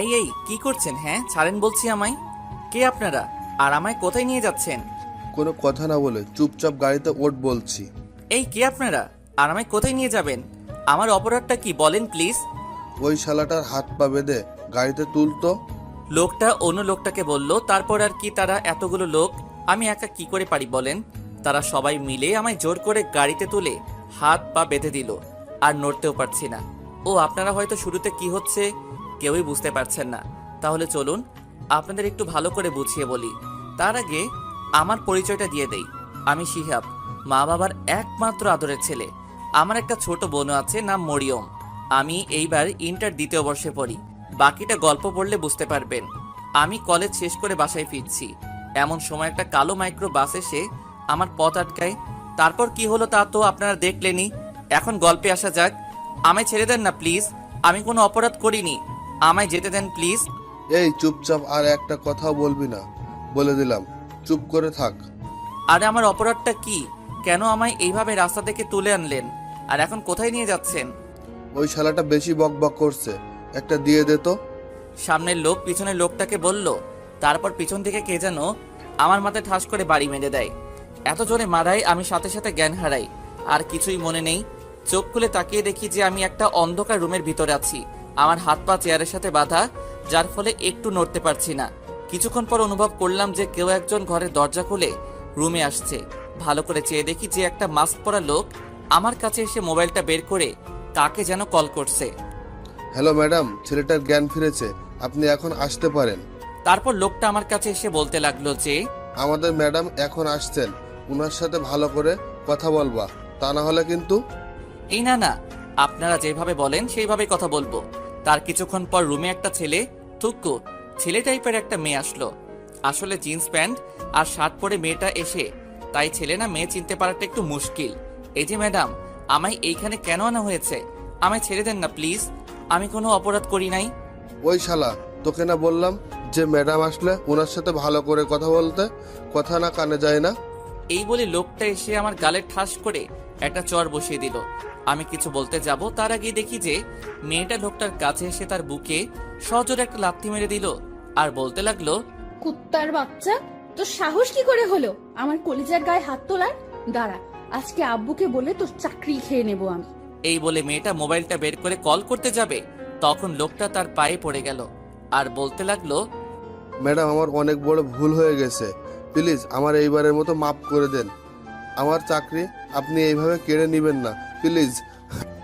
এই কি করছেন? হ্যাঁ ছাড়েন বলছি আমায়। কে আপনারা? আর আমায় কোথায় নিয়ে যাচ্ছেন? কোনো কথা না বলে চুপচাপ গাড়িতে ওঠ বলছি। এই কে আপনারা? আর আমায় কোথায় নিয়ে যাবেন? আমার অপরাধটা কি বলেন প্লিজ। ওই শালাটার হাত পা বেঁধে গাড়িতে তুলতো। লোকটা অন্য লোকটাকে বলল। তারপর আর কি, তারা এতগুলো লোক, আমি একা কি করে পারি বলেন? তারা সবাই মিলে আমায় জোর করে গাড়িতে তুলে হাত পা বেঁধে দিল, আর নড়তেও পারছি না। ও আপনারা হয়তো শুরুতে কি হচ্ছে কেউই বুঝতে পারছেন না। তাহলে চলুন আপনাদের একটু ভালো করে বুঝিয়ে বলি। তার আগে আমার পরিচয়টা দিয়ে দেই। আমি শিহাব, মা বাবার একমাত্র আদরের ছেলে। আমার একটা ছোট বোনও আছে, নাম মরিয়ম। আমি এইবার ইন্টার দ্বিতীয় বর্ষে পড়ি। বাকিটা গল্প পড়লে বুঝতে পারবেন। আমি কলেজ শেষ করে বাসায় ফিরছি, এমন সময় একটা কালো মাইক্রো বাস এসে আমার পথ আটকায়। তারপর কি হলো তা তো আপনারা দেখলেনই। এখন গল্পে আসা যাক। আমায় ছেড়ে দেন না প্লিজ, আমি কোনো অপরাধ করিনি। আমায় যেতে দেন প্লিজ। এই চুপচাপ, আর একটা কথাও বলবি না বলে দিলাম। চুপ করে থাক। আরে আমার অপরাধটা কি? কেন আমায় এইভাবে রাস্তা থেকে তুলে আনলেন? আর এখন কোথায় নিয়ে যাচ্ছেন? ওই শালাটা বেশি বকবক করছে, একটা দিয়ে দে তো। সামনের লোক পিছনের লোকটাকে বলল। তারপর পিছন থেকে কে যেন আমার মাথায় ঠাস করে বাড়ি মেরে দেয়। এত জোরে মারায় আমি সাথে সাথে জ্ঞান হারাই, আর কিছুই মনে নেই। চোখ খুলে তাকিয়ে দেখি যে আমি একটা অন্ধকার রুমের ভিতরে আছি। আমার হাত পা চেয়ারের সাথে বাঁধা, যার ফলে একটু নড়তে পারছি না। কিছুক্ষণ পর অনুভব করলাম যে কেউ একজন ঘরের দরজা খুলে রুমে আসছে। ভালো করে চেয়ে দেখি যে একটা মাস্ক পরা লোক আমার কাছে এসে মোবাইলটা বের করে কাকে যেন কল করছে। হ্যালো ম্যাডাম, ছেলেটার জ্ঞান ফিরেছে, আপনি এখন আসতে পারেন। তারপর লোকটা আমার কাছে এসে বলতে লাগলো যে আমাদের ম্যাডাম এখন আসছেন, উনার সাথে ভালো করে কথা বলবা, তা না হলে কিন্তু। এই না না, আপনারা যেভাবে বলেন সেইভাবে কথা বলবো। তার কিছুক্ষণ পর রুমে একটা ছেলে, থুক্কু ছেলে টাইপের একটা মেয়ে আসলো। আসলে জিন্স প্যান্ট আর শার্ট পরে মেয়েটা এসে, তাই ছেলে না মেয়ে চিনতে পারাটা একটু মুশকিল। এই যে ম্যাডাম, আমায় এইখানে কেন আনা হয়েছে? আমায় ছেড়ে দেন না প্লিজ, আমি কোনো অপরাধ করি নাই। ওই শালা, তোকে না বললাম যে ম্যাডাম আসলে ওনার সাথে ভালো করে কথা বলতে, কথা না কানে যায় না। এই বলে লোকটা এসে আমার গালে ঠাস করে একটা চড় বসিয়ে দিল। আমি কিছু বলতে যাব, তার আগে দেখি যে মেয়েটা লোকটার কাছে এসে তার বুকে সজোরে একটা লাথি মেরে দিল, আর বলতে লাগলো, কুত্তার বাচ্চা, তোর সাহস কি করে হলো আমার কলিজার গায়ে হাত তোলার? দাঁড়া, আজকে আব্বুকে বলে তোর চাকরি খেয়ে নেবো আমি। এই বলে মেয়েটা মোবাইলটা বের করে কল করতে যাবে, তখন লোকটা তার পায়ে পড়ে গেল আর বলতে লাগলো, ম্যাডাম, আমার অনেক বড় ভুল হয়ে গেছে, প্লিজ আমার এইবারের মতো মাফ করে দেন। আমার চাকরি আপনি এইভাবে কেড়ে নেবেন না, প্লিজ।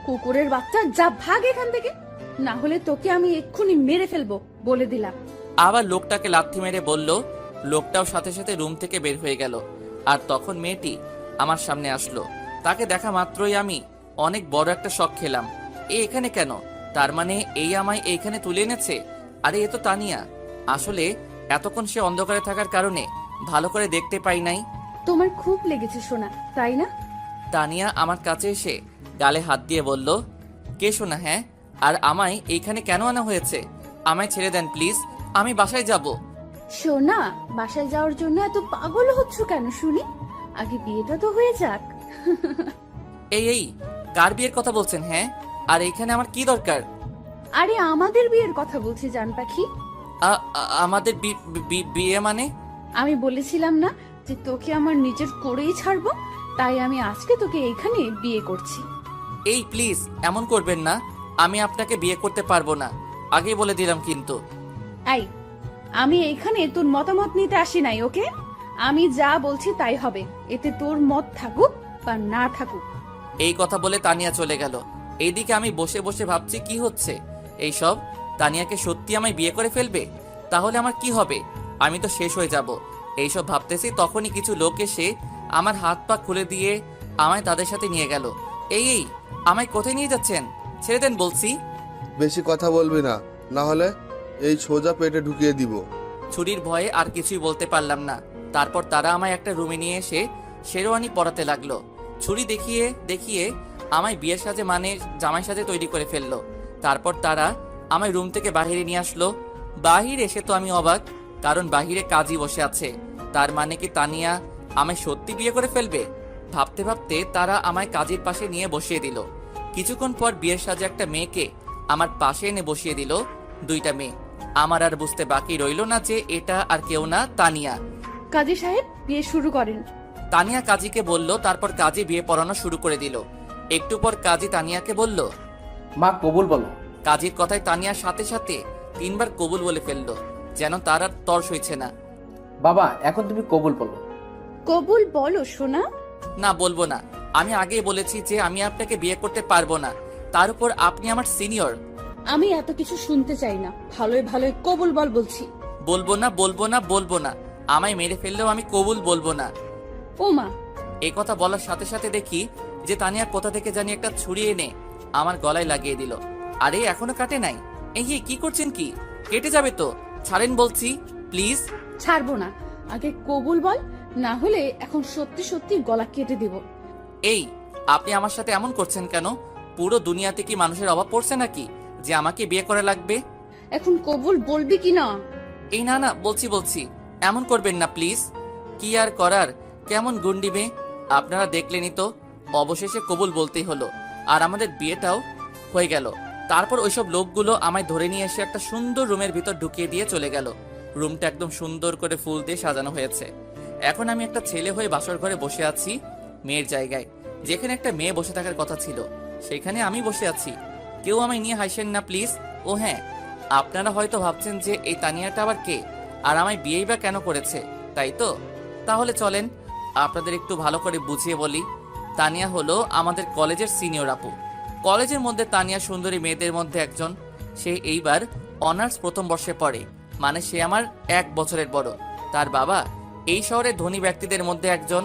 কুকুরের বাচ্চা, যা ভাগ এখান থেকে, না হলে তোকে আমি এক্ষুনি মেরে ফেলবো বলে দিলাম। আবার লোকটাকে লাথি মেরে বলল। লোকটাও সাথে সাথে রুম থেকে বের হয়ে গেল। আর তখন মেয়েটি আমার সামনে আসলো। তাকে দেখা মাত্রই আমি অনেক বড় একটা শক খেলাম। এখানে কেন? তার মানে এই আমায় এইখানে তুলে এনেছে। আরে এ তো তানিয়া। আসলে এতক্ষণ সে অন্ধকারে থাকার কারণে ভালো করে দেখতে পাই নাই। তোমার খুব লেগেছে সোনা, তাই না? তানিয়া আমার কাছে এসে গালে হাত দিয়ে বলল, কে শোনা? হ্যাঁ, আর আমায় এইখানে কেন আনা হয়েছে? আমায় ছেড়ে দেন প্লিজ, আমি বাসায় যাব। সোনা, বাসায় যাওয়ার জন্য এত পাগল হচ্ছ কেন শুনি? আগে বিয়েটা তো হয়ে যাক। এই কার বিয়ের কথা বলছেন? হ্যাঁ, আর এইখানে আমার কি দরকার? আরে আমাদের বিয়ের কথা বলছি জান পাখি। আমাদের বিয়ে মানে? আমি বলেছিলাম না যে তোকে আমার নিজের করেই ছাড়বো, তাই আমি আজকে তোকে এখানে বিয়ে করছি। এই প্লিজ এমন করবেন না, আমি আপনাকে বিয়ে করতে পারবো না, আগেই বলে দিলাম কিন্তু। এই, আমি এখানে তোর মতামত নিতে আসি নাই, ওকে? আমি যা বলছি তাই হবে, এতে তোর মত থাকুক বা না থাকুক। এই কথা বলে তানিয়া চলে গেল। এইদিকে আমি বসে বসে ভাবছি কি হচ্ছে এইসব। তানিয়াকে সত্যি আমায় বিয়ে করে ফেলবে? তাহলে আমার কি হবে? আমি তো শেষ হয়ে যাব। এইসব ভাবতেছি তখনই কিছু লোক এসে আমার হাত পা খুলে দিয়ে আমায় তাদের সাথে নিয়ে গেল। এই আমায় কোথায় নিয়ে যাচ্ছেন? ছেড়ে দেন বলছি। বেশি কথা বলবি না, না হলে এই সোজা পেটে ঢুকিয়ে দিব। ছুরির ভয়ে আর কিছুই বলতে পারলাম না। তারপর তারা আমায় একটা রুমে নিয়ে এসে শেরওয়ানি পরাতে লাগলো। ছুরি দেখিয়ে দেখিয়ে আমায় বিয়ের সাজে মানে জামাই সাজে তৈরি করে ফেললো। তারপর তারা আমায় রুম থেকে বাহিরে নিয়ে আসলো। বাহিরে এসে তো আমি অবাক, কারণ বাহিরে কাজী বসে আছে। তার মানে কি তানিয়া আমায় সত্যি বিয়ে করে ফেলবে? ভাবতে ভাবতে তারা আমায় কাজীর পাশে নিয়ে বসিয়ে দিল। কিছুক্ষণ পর বিয়ের সাজে একটা মেয়েকে আমার পাশে এনে বসিয়ে দিল। দুইটা মেয়ে। আমার আর বুঝতে বাকি রইল না যে এটা আর কেউ না, তানিয়া। কাজী সাহেব বিয়ে শুরু করেন। তানিয়া কাজীকে বলল, তারপর কাজী বিয়ে পড়ানো শুরু করে দিল। একটু পর কাজী তানিয়াকে বলল। মা কবুল বলো। কাজীর কথায় তানিয়ার সাথে সাথে 3 বার কবুল বলে ফেললো, যেন তার আর তর সইছে না। বাবা এখন তুমি কবুল বলো। কবুল বলো সোনা। না, বলবো না। আমি আগেই বলেছি যে আমি আপনাকে বিয়ে করতে পারবো না, তার উপর আপনি আমার সিনিয়র। আমি এত কিছু শুনতে চাই না, ভালোই ভালোই কবুল বল বলছি। বলবো না, বলবো না, বলবো না। আমায় মেরে ফেললেও আমি কবুল বলবো না। ও মা! এই কথা বলার সাথে সাথে দেখি যে তানিয়া কোথা থেকে জানি একটা ছুরি এনে আমার গলায় লাগিয়ে দিল। আরে এখনো কাটে নাই। এই কি করছেন? কি কেটে যাবে তো, ছাড়েন বলছি, প্লিজ। ছাড়বো না, আগে কবুল বল, না হলে এখন সত্যি সত্যি গলা কেটে দিব। এই, আপনি আমার সাথে এমন করছেন কেন? পুরো দুনিয়াতে কি মানুষের অভাব পড়ছে নাকি যে আমাকে বিয়ে করা লাগবে? এখন কবুল বলবি কি না? এই না না, বলছি, এমন করবেন না প্লিজ। কি আর করার, কেমন গুন্ডিবে আপনারা দেখলেনই তো। অবশেষে কবুল বলতেই হলো, আর আমাদের বিয়েটাও হয়ে গেল। তারপর ওইসব লোকগুলো আমায় ধরে নিয়ে এসে একটা সুন্দর রুমের ভিতর ঢুকিয়ে দিয়ে চলে গেল। রুমটা একদম সুন্দর করে ফুল দিয়ে সাজানো হয়েছে। এখন আমি একটা ছেলে হয়ে বাসর ঘরে বসে আছি, মেয়ের জায়গায়। যেখানে একটা মেয়ে বসে থাকার কথা ছিল, সেখানে আমি বসে আছি। কেউ আমায় নিয়ে হাসেন না প্লিজ। ও হ্যাঁ, আপনারা হয়তো ভাবছেন যে এই তানিয়াটা আবার কে, আর আমায় বিয়েই বা কেন করেছে, তাই তো? তাহলে চলেন আপনাদের একটু ভালো করে বুঝিয়ে বলি। তানিয়া হলো আমাদের কলেজের সিনিয়র আপু। কলেজের মধ্যে তানিয়া সুন্দরী মেয়েদের মধ্যে একজন। সে এইবার অনার্স প্রথম বর্ষে পড়ে, মানে সে আমার 1 বছরের বড়। তার বাবা এই শহরের ধনী ব্যক্তিদের মধ্যে একজন।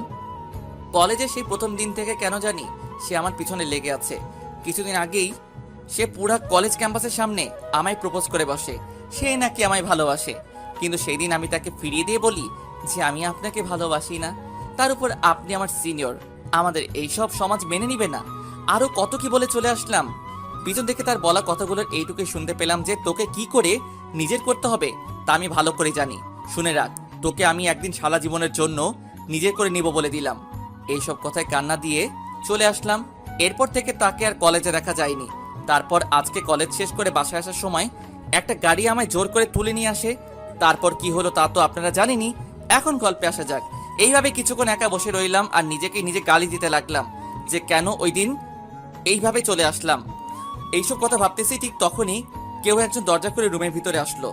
কলেজে সেই প্রথম দিন থেকে কেন জানি সে আমার পিছনে লেগে আছে। কিছুদিন আগেই সে পুরা কলেজ ক্যাম্পাসের সামনে আমায় প্রপোজ করে বসে, সে নাকি আমায় ভালোবাসে। কিন্তু সেই দিন আমি তাকে ফিরিয়ে দিয়ে বলি যে আমি আপনাকে ভালোবাসি না। তার উপর আপনি আমার সিনিয়র, আমাদের এইসব সমাজ মেনে নিবে না। আরো কত কি বলে চলে আসলাম। পিছন থেকে তার বলা কথাগুলোর এইটুকুই শুনতে পেলাম যে তোকে কি করে নিজের করতে হবে তা আমি ভালো করে জানি। শুনে রাখ, তোকে আমি একদিন সারা জীবনের জন্য নিজের করে নিব বলে দিলাম। এইসব কথায় কান্না দিয়ে চলে আসলাম। এরপর থেকে তাকে আর কলেজে দেখা যায়নি। তারপর আজকে কলেজ শেষ করে বাসায় আসার সময় একটা গাড়ি আমায় জোর করে তুলে নিয়ে আসে। তারপর কি হলো তা তো আপনারা জানেনই। এখন গল্পে আসা যাক। এইভাবে কিছুক্ষণ একা বসে রইলাম আর নিজেকে নিজে গালি দিতে লাগলাম যে কেন ওই দিন এইভাবে চলে আসলাম। এইসব কথা ভাবতেছি ঠিক তখনই কেউ একজন দরজা খুলে রুমের ভিতরে আসলো।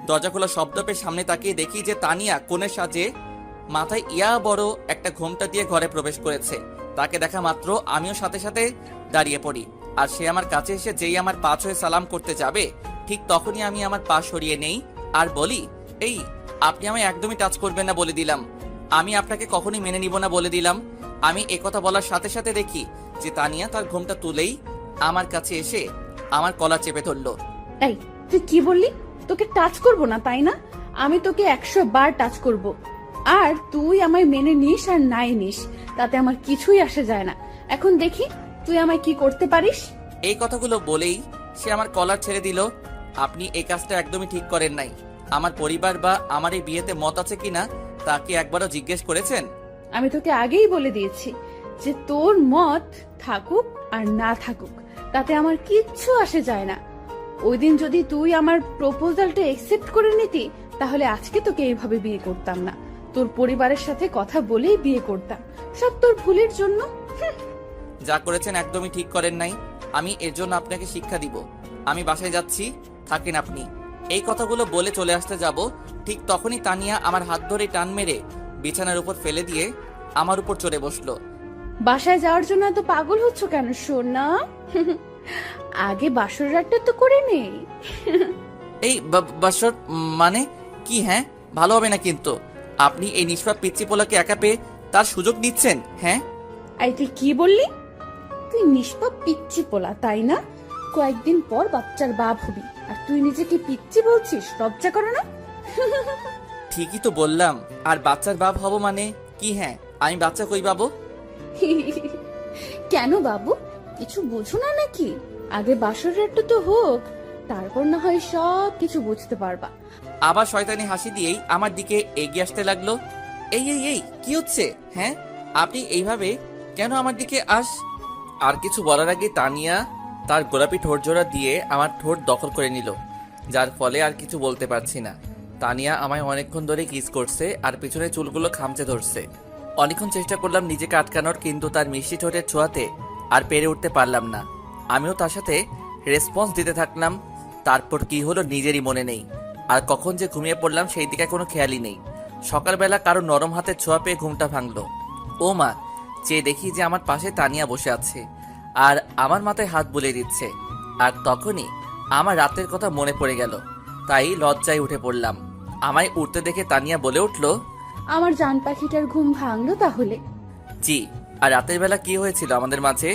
দরজা খোলা শব্দ পেয়ে সামনে তাকিয়ে দেখি যে তানিয়া কোণের সাজে মাথায় ইয়া বড় একটা ঘোমটা দিয়ে ঘরে প্রবেশ করেছে। তাকে দেখা মাত্র আমিও সাথে সাথে দাঁড়িয়ে পড়ি, আর সে আমার কাছে এসে যেই আমার পা ছুঁয়ে সালাম করতে যাবে ঠিক তখনই আমি আমার পা সরিয়ে নেই আর বলি, এই আপনি আমায় একদমই টাচ করবেন না বলে দিলাম। আমি আপনাকে কখনোই মেনে নিব না বলে দিলাম। আমি একথা বলার সাথে সাথে দেখি যে তানিয়া তার ঘোমটা তুলেই আমার কাছে এসে আমার কলার চেপে ধরলো। এই তুই কি বললি? তোকে টাচ করব না তাই না? আমি তোকে 100 বার টাচ করব, আর তুই আমায় মেনে নিস আর নাই নিস তাতে আমার কিছুই আসে যায় না। এখন দেখি তুই আমায় কি করতে পারিস। এই কথাগুলো বলেই সে আমার কলার ছেড়ে দিল। আপনি এই কাজটা একদমই ঠিক করেন নাই। আমার পরিবার বা আমার এই বিয়েতে মত আছে কিনা তা কি একবারও জিজ্ঞেস করেছেন? আমি তোকে আগেই বলে দিয়েছি যে তোর মত থাকুক আর না থাকুক তাতে আমার কিচ্ছু আসে যায় না। ওই দিন যদি তুই আমার প্রপোজালটা একসেপ্ট করে নিতি তাহলে আজকে তোকে এইভাবে বিয়ে করতাম না, তোর পরিবারের সাথে কথা বলেই বিয়ে করতাম, সব তোর ভুলের জন্য। যা করেছেন একদমই ঠিক করেন নাই। আমি এর জন্য আপনাকে শিক্ষা দিব। আমি বাসায় যাচ্ছি, থাকেন আপনি। এই কথাগুলো বলে চলে আসতে যাব ঠিক তখনই তানিয়া আমার হাত ধরে টান মেরে বিছানার উপর ফেলে দিয়ে আমার উপর চড়ে বসলো। বাসায় যাওয়ার জন্য এত পাগল হচ্ছ কেন সোনা? আগে বাসর রাতটা তো করে নেই। এই বাসর মানে কি? হ্যাঁ, ভালো হবে না কিন্তু। আপনি এই নিষ্পাপ পিচ্চি পোলাকে একা পেয়ে তার সুযোগ নিচ্ছেন। হ্যাঁ, এই তুই কি বললি? তুই নিষ্পাপ পিচ্চি পোলা তাই না? কয়েকদিন পর বাচ্চার বাপ হবি আর তুই নিজেকে পিচ্চি বলছিস? লজ্জা করে না? ঠিকই তো বললাম। আর বাচ্চার বাপ হব মানে কি? হ্যাঁ, আমি বাচ্চা কই পাবো? কেন বাবু, কিছু বুঝো না নাকি? আগে বাসর রাতটা তো হোক, তারপর না হয় সব কিছু বুঝতে পারবা। আবার শয়তানি হাসি দিয়েই আমার দিকে এগিয়ে আসতে লাগলো। এই এই এই কি হচ্ছে? হ্যাঁ, আপনি এইভাবে কেন আমার দিকে আর কিছু বলার আগে তানিয়া তার গোলাপি ঠোঁট জোড়া দিয়ে আমার ঠোঁট দখল করে নিল। যার ফলে আর কিছু বলতে পারছি না। তানিয়া আমায় অনেকক্ষণ ধরে কিস করছে আর পিছনে চুলগুলো খামচে ধরছে। অনেকক্ষণ চেষ্টা করলাম নিজেকে আটকানোর, কিন্তু তার মিষ্টি ঠোঁটের ছোঁয়াতে আর পেরে উঠতে পারলাম না। আমিও তার সাথে রেসপন্স দিতে থাকলাম। তারপর কি হলো নিজেরই মনে নেই, আর কখন যে ঘুমিয়ে পড়লাম সেই দিকে কোনো খেয়ালই নেই। সকালবেলা কারো নরম হাতের ছোঁয়া পেয়ে ঘুমটা ভাঙলো। ও মা, চেয়ে দেখি যে আমার পাশে তানিয়া বসে আছে আর আমার মাথায় হাত বুলিয়ে দিচ্ছে। আর তখনই আমার রাতের কথা মনে পড়ে গেল, তাই লজ্জায় উঠে পড়লাম। আমায় উঠতে দেখে তানিয়া বলে উঠল, আমার জান পাখিটার ঘুম ভাঙলো তাহলে? জি। আর রাতের বেলা কি হয়েছিল আমাদের মাঝে?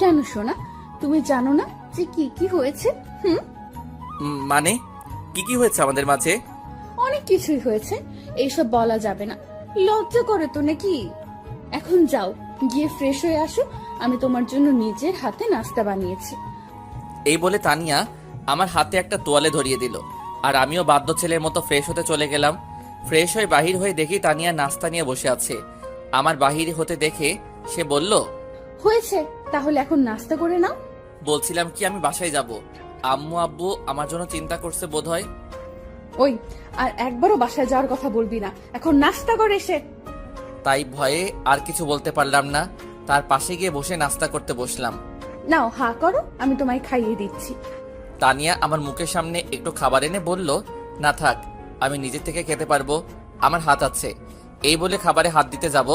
কেন সোনা, তুমি জানো না যে কি কি হয়েছে? মানে কি কি হয়েছে আমাদের মাঝে? অনেক কিছুই হয়েছে, এইসব বলা যাবে না। লজ্জা করে তো নাকি? এখন যাও, গিয়ে ফ্রেশ হয়ে আসো, আমি তোমার জন্য নিজের হাতে নাস্তা বানিয়েছি। এই বলে তানিয়া আমার হাতে একটা তোয়ালে ধরিয়ে দিল, আর আমিও বাধ্য ছেলের মতো ফ্রেশ হতে চলে গেলাম। ফ্রেশ হয়ে বাহির হয়ে দেখি তানিয়া নাস্তা নিয়ে বসে আছে। আমার বাহির হতে দেখে সে বলল, হয়েছে, তাহলে এখন নাস্তা করে নাও। বলছিলাম কি আমি বাসায় যাব, আম্মু আব্বু আমার জন্য চিন্তা করছে বোধহয়। ওই, আর একবারও বাসায় যাওয়ার কথা বলবি না, এখন নাস্তা করে এসে। তাই ভয়ে আর কিছু বলতে পারলাম না, তার পাশে গিয়ে বসে নাস্তা করতে বসলাম। নাও হা করো, আমি তোমায় খাইয়ে দিচ্ছি। তানিয়া আমার মুখের সামনে একটু খাবার এনে বলল, না থাক, আমি নিজে থেকে খেতে পারবো, আমার হাত আছে। এই বলে খাবারে হাত দিতে যাব,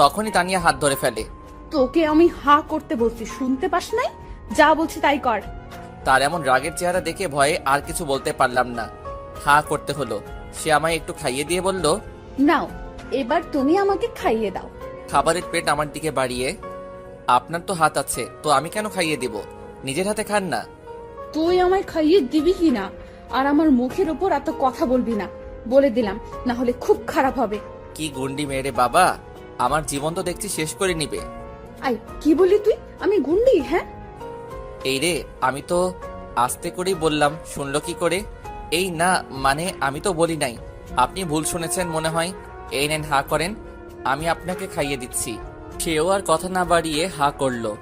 তখনই তানিয়া হাত ধরে ফেলে। তোকে আমি হা করতে বলছি, শুনতে পাস নাই? যা বলছি তাই কর। তার এমন রাগের চেহারা দেখে ভয়ে আর কিছু বলতে পারলাম না, হা করতে হলো। সে আমায় একটু খাইয়ে দিয়ে বলল, নাও, এবার তুমি আমাকে খাইয়ে দাও। খাবারের প্লেট আমার দিকে বাড়িয়ে, আপনার তো হাত আছে, তো আমি কেন খাইয়ে দিব, নিজের হাতে খান না। তুই আমায় খাইয়ে দিবি কি না, আর আমার মুখের উপর এত কথা বলবি না, বলে দিলাম, না হলে খুব খারাপ হবে। কি গুন্ডি মেরে বাবা, আমার জীবন তো দেখছি শেষ করে নিবে। আই, কি বলি তুই? আমি গুন্ডি? হ্যাঁ, এই রে, আমি তো আস্তে করেই বললাম, শুনলো কি করে? এই না, মানে আমি তো বলি নাই, আপনি ভুল শুনেছেন মনে হয়। এই নেন, হা করেন, আমি আপনাকে খাইয়ে দিচ্ছি। সেও আর কথা না বাড়িয়ে হা করলো,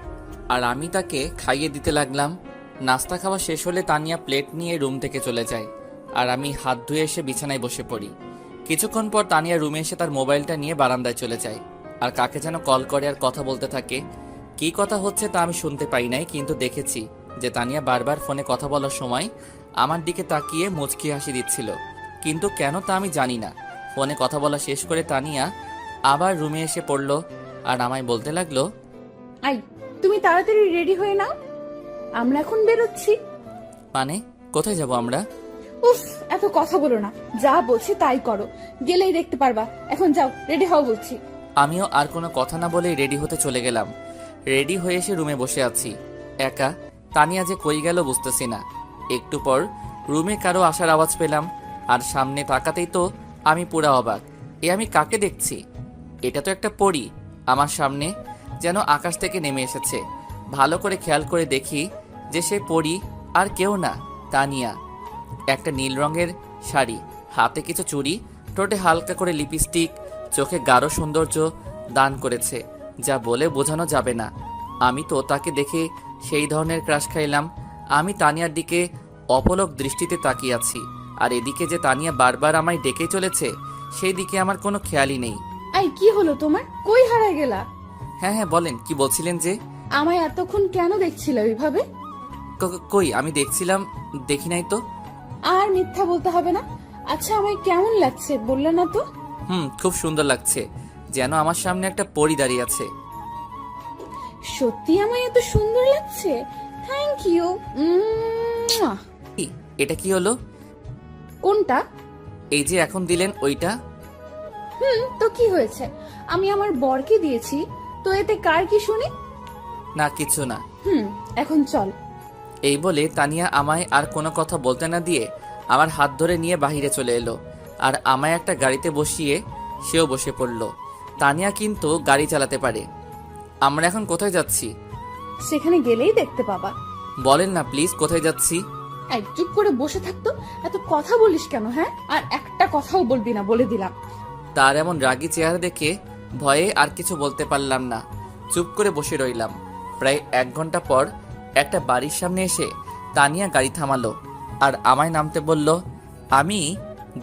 আর আমি তাকে খাইয়ে দিতে লাগলাম। নাস্তা খাওয়া শেষ হলে তানিয়া প্লেট নিয়ে রুম থেকে চলে যায়, আর আমি হাত ধুয়ে এসে বিছানায় বসে পড়ি। কিছুক্ষণ পর তানিয়া রুমে এসে তার মোবাইলটা নিয়ে বারান্দায় চলে যায়, আর কাকে যেন কল করে আর কথা বলতে থাকে। কি কথা হচ্ছে তা আমি শুনতে পাই নাই, কিন্তু দেখেছি যে তানিয়া বারবার ফোনে কথা বলার সময় আমার দিকে তাকিয়ে মুচকি হাসি দিচ্ছিল, কিন্তু কেন তা আমি জানি না। ফোনে কথা বলা শেষ করে তানিয়া আবার রুমে এসে পড়লো, আর আমায় বলতে লাগলো, আই, তুমি তাড়াতাড়ি রেডি হয়ে নাও, আমরা এখন বেরোচ্ছি। মানে কোথায় যাব আমরা? উফ, এত কথা বলো না, যা বলছি তাই করো, গেলেই দেখতে পারবা। এখন যাও, রেডি হও বলছি। আমিও আর কোনো কথা না বলেই রেডি হতে চলে গেলাম। রেডি হয়ে এসে রুমে বসে আছি একা। তানিয়া যে কই গেল বুঝতেছি না। একটু পর রুমে কারো আসার আওয়াজ পেলাম, আর সামনে তাকাতেই তো আমি পুরা অবাক। এ আমি কাকে দেখছি? এটা তো একটা পরী আমার সামনে, যেন আকাশ থেকে নেমে এসেছে। ভালো করে খেয়াল করে দেখি যে সে পরী আর কেউ না, তানিয়া। একটা নীল রঙের শাড়ি, হাতে কিছু চুড়ি, ঠোঁটে হালকা করে লিপস্টিক, চোখে গাঢ় সৌন্দর্য দান করেছে, যা বলে বোঝানো যাবে না। আমি তো তাকে দেখে সেই ধরনের ক্রাশ খাইলাম। আমি তানিয়ার দিকে অপলক দৃষ্টিতে তাকিয়ে আছি, আর এদিকে যে তানিয়া বারবার আমায় ডেকে চলেছে সেই দিকে আমার কোনো খেয়ালই নেই। আই, কি হলো তোমার? কই হারায় গেলা? হ্যাঁ হ্যাঁ বলেন, কি বলছিলেন যে? আমায় এতক্ষণ কেন দেখছিলে ওইভাবে? কই আমি দেখছিলাম, দেখি নাই তো। আর মিথ্যা বলতে হবে না। আচ্ছা, আমায় কেমন লাগছে বললে না তো? খুব সুন্দর লাগছে, যেন আমার সামনে একটা পরী দাঁড়িয়ে আছে। সত্যি আমায় এত সুন্দর লাগছে? Thank you. কি, এটা কি হলো? কোনটা? এই যে এখন দিলেন ওইটা। তো কি হয়েছে? আমি আমার বরকে দিয়েছি, তো এতে কার কি শুনি? না কিছু না। এখন চল। এই বলে তানিয়া আমায় আর কোনো কথা বলতে না দিয়ে আমার হাত ধরে নিয়ে বাহিরে চলে এলো, আর আমায় একটা গাড়িতে বসিয়ে সেও বসে পড়ল। তানিয়া কিন্তু গাড়ি চালাতে পারে। আমরা এখন কোথায় যাচ্ছি? সেখানে গেলেই দেখতে পাবা। বলেন না প্লিজ, কোথায় যাচ্ছি? এই, চুপ করে বসে থাকতো, এত কথা বলিস কেন? হ্যাঁ, আর একটা কথাও বলবি না, বলে দিলাম। তার এমন রাগী চেহারা দেখে ভয়ে আর কিছু বলতে পারলাম না, চুপ করে বসে রইলাম। প্রায় 1 ঘন্টা পর একটা বাড়ির সামনে এসে তানিয়া গাড়ি থামালো। আর আমায় নামতে বলল। আমি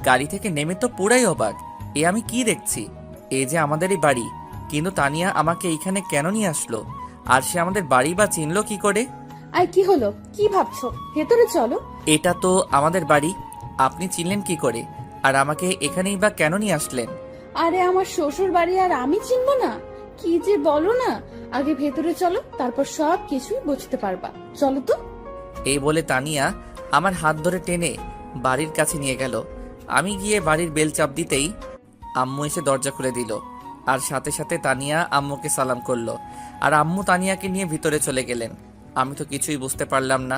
গাড়ি থেকে নেমে তো পুরাই অবাক। এ আমি কি দেখছি? এই যে আমাদেরই বাড়ি, কিন্তু তানিয়া আমাকে এইখানে কেন নিয়ে আসলো? আর সে আমাদের বাড়ি বা চিনলো কি করে? আর কি হলো, কি ভাবছো? ভেতরে চলো। এটা তো আমাদের বাড়ি, আপনি চিনলেন কি করে? আর আমাকে এখানেই বা কেন নিয়ে আসলেন? আরে আমার শ্বশুর বাড়ি আর আমি চিনবো না? কি যে বলো না। আগে ভেতরে চলো, তারপর সব কিছুই বুঝতে পারবা। চলো তো। এই বলে তানিয়া আমার হাত ধরে টেনে বাড়ির কাছে নিয়ে গেল। আমি গিয়ে বাড়ির বেল চাপ দিতেই আম্মু এসে দরজা খুলে দিল। আর সাথে সাথে তানিয়া আম্মুকে সালাম করলো। আর আম্মু তানিয়াকে নিয়ে ভিতরে চলে গেলেন। আমি তো কিছুই বুঝতে পারলাম না।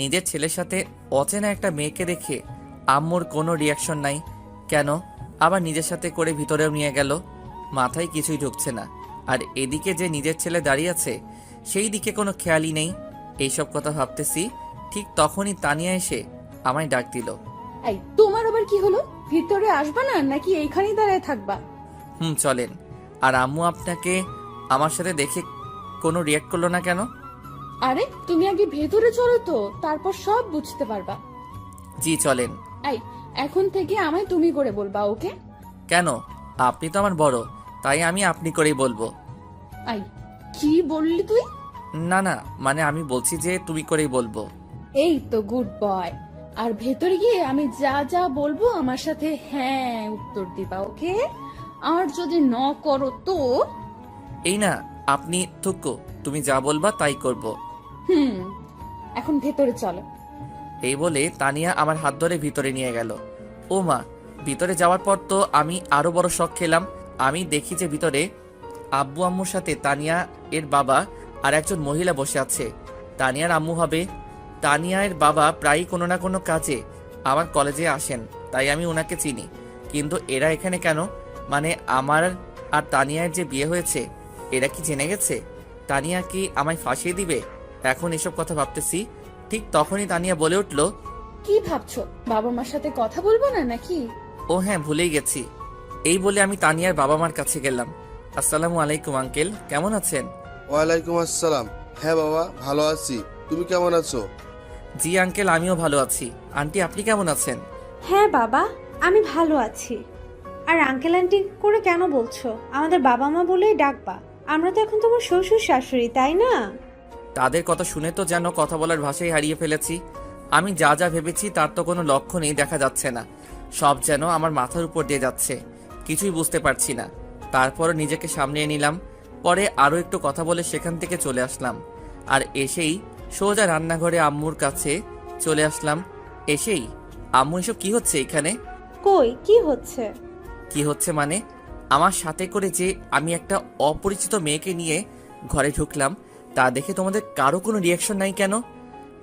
নিজের ছেলের সাথে অচেনা একটা মেয়েকে দেখে আম্মুর কোনো রিয়াকশন নাই কেন? আবার নিজের সাথে করে ভিতরেও নিয়ে গেল। মাথায় কিছুই ঢুকছে না। আর এদিকে যে নিজের ছেলে দাঁড়িয়ে আছে, সেই দিকে কোনো খেয়ালই নেই। এইসব কথা ভাবতেছি, ঠিক তখনই তানিয়া এসে আমায় ডাক দিল। এই তোমার আবার কি হলো? ভিতরে আসবা না নাকি এইখানেই দাঁড়ায় থাকবা? চলেন। আর আম্মু আপনাকে আমার সাথে দেখে কোনো রিয়াক্ট করলো না কেন? আরে তুমি আগে ভেতরে চলো তো, তারপর সব বুঝতে পারবা। জি চলেন। এই এখন থেকে আমায় তুমি করে বলবা, ওকে? কেন? আপনি তো আমার বড়, তাই আমি আপনি করেই বলবো। এই কি বললি তুই? না না, মানে আমি বলছি যে তুমি করেই বলবো। এই তো গুড বয়। আর ভেতরে গিয়ে আমি যা যা বলবো আমার সাথে হ্যাঁ উত্তর দিবা, ওকে? আর যদি ন করো তো? এই না, আপনি থুকু, তুমি যা বলবা তাই করব। হুম, এখন ভেতরে চলো। এই বলে তানিয়া আমার হাত ধরে ভিতরে নিয়ে গেল। ও মা, ভিতরে যাওয়ার পর তো আমি আরো বড় শক খেলাম। আমি দেখি যে ভিতরে আব্বু আম্মুর সাথে তানিয়া এর বাবা আর একজন মহিলা বসে আছে। তানিয়ার আম্মু হবে। তানিয়া এর বাবা প্রায়ই কোনো না কোনো কাজে আমার কলেজে আসেন, তাই আমি ওনাকে চিনি। কিন্তু এরা এখানে কেন? মানে আমার আর তানিয়ার যে বিয়ে হয়েছে, এরা কি জেনে গেছে? তানিয়া কি আমায় ফাঁসিয়ে দিবে? এখন এসব কথা ভাবতেছি, ঠিক তখনই তানিয়া বলে উঠল। কি ভাবছো, বাবা মার সাথে কথা বলবো না নাকি? ও হ্যাঁ, ভুলেই গেছি। এই বলে আমি তানিয়ার বাবা মার কাছে গেলাম। আসসালামু আলাইকুম আঙ্কেল, কেমন আছেন? ওয়ালাইকুম আসসালাম। হ্যাঁ বাবা, ভালো আছি। তুমি কেমন আছো? জি আঙ্কেল, আমিও ভালো আছি। আন্টি, আপনি কেমন আছেন? হ্যাঁ বাবা, আমি ভালো আছি। আর আঙ্কেল আন্টি করে কেন বলছো? আমাদের বাবা মা বলেই ডাকবা। আমরা তো এখন তোমার শ্বশুর শাশুড়ি, তাই না? তাদের কথা শুনে তো যেন কথা বলার ভাষাই হারিয়ে ফেলেছি। আমি যা যা ভেবেছি তার তো কোনো লক্ষণই দেখা যাচ্ছে না। সব যেন আমার মাথার উপর দিয়ে যাচ্ছে, কিছুই বুঝতে পারছি না। তারপর নিজেকে সামলিয়ে নিলাম। পরে আরও একটু কথা বলে সেখান থেকে চলে আসলাম। আর এসেই সোজা রান্নাঘরে আম্মুর কাছে চলে আসলাম। এসেই আম্মু, এসব কি হচ্ছে এখানে? কই কি হচ্ছে? কি হচ্ছে মানে? আমার সাথে করে যে আমি একটা অপরিচিত মেয়েকে নিয়ে ঘরে ঢুকলাম, তা দেখে তোমাদের কারো কোনো রিয়াকশন নাই কেন?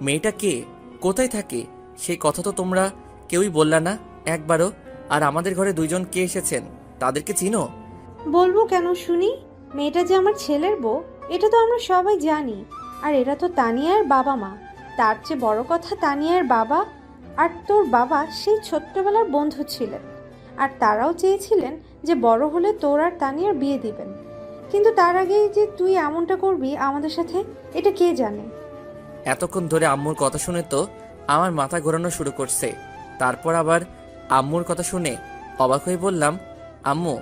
মেয়েটা কে, কোথায় থাকে, সেই কথা তো তোমরা কেউই বললা না একবারও। আর আমাদের ঘরে দুইজন কে এসেছেন, তাদেরকে চিনো? বলবো কেন শুনি? মেয়েটা যে আমার ছেলের বউ, এটা তো আমরা সবাই জানি। আর এরা তো তানিয়ার বাবা মা। তার চেয়ে বড় কথা, তানিয়ার বাবা আর তোর বাবা সেই ছোট্টবেলার বন্ধু ছিলেন। আর তারাও চেয়েছিলেন যে বড় হলে তোর আর তানিয়ার বিয়ে দিবেন। কিন্তু তার আগেই যে তুই এমনটা করবি আমাদের সাথে, এটা কে জানে? এতক্ষণ ধরে আম্মুর কথা শুনে তো আমার মাথা ঘোরানো শুরু করছে। তারপর আবার আম্মুর কথা শুনে অবাক হয়ে বললাম, আম্মু,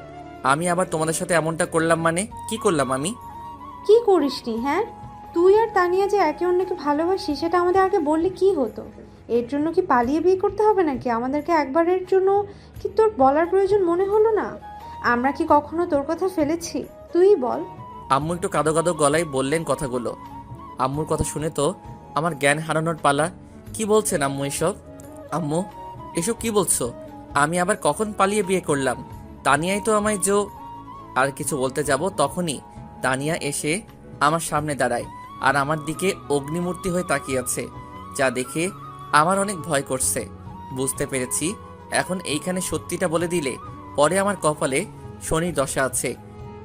আমি আবার তোমাদের সাথে এমনটা করলাম মানে? কি করলাম আমি? কি করিসনি? হ্যাঁ, তুই আর তানিয়া যে একে অন্যকে ভালোবাসি সেটা আমাদের আগে বললে কি হতো? এর জন্য কি পালিয়ে বিয়ে করতে হবে নাকি? আমাদেরকে একবারের জন্য কি তোর বলার প্রয়োজন মনে হলো না? আমরা কি কখনো তোর কথা ফেলেছি? তুই বল। আম্মু একটু কাঁদো কাঁদো গলায় বললেন কথাগুলো। আম্মুর কথা শুনে তো আমার জ্ঞান হারানোর পালা। কি বলছেন আম্মু এসব? আম্মু, এসব কি বলছো? আমি আবার কখন পালিয়ে বিয়ে করলাম? তানিয়াই তো আমায় আর কিছু বলতে যাব, তখনই তানিয়া এসে আমার সামনে দাঁড়ায় আর আমার দিকে অগ্নিমূর্তি হয়ে তাকিয়ে আছে, যা দেখে আমার অনেক ভয় করছে। বুঝতে পেরেছি এখন এইখানে সত্যিটা বলে দিলে পরে আমার কপালে শনির দশা আছে।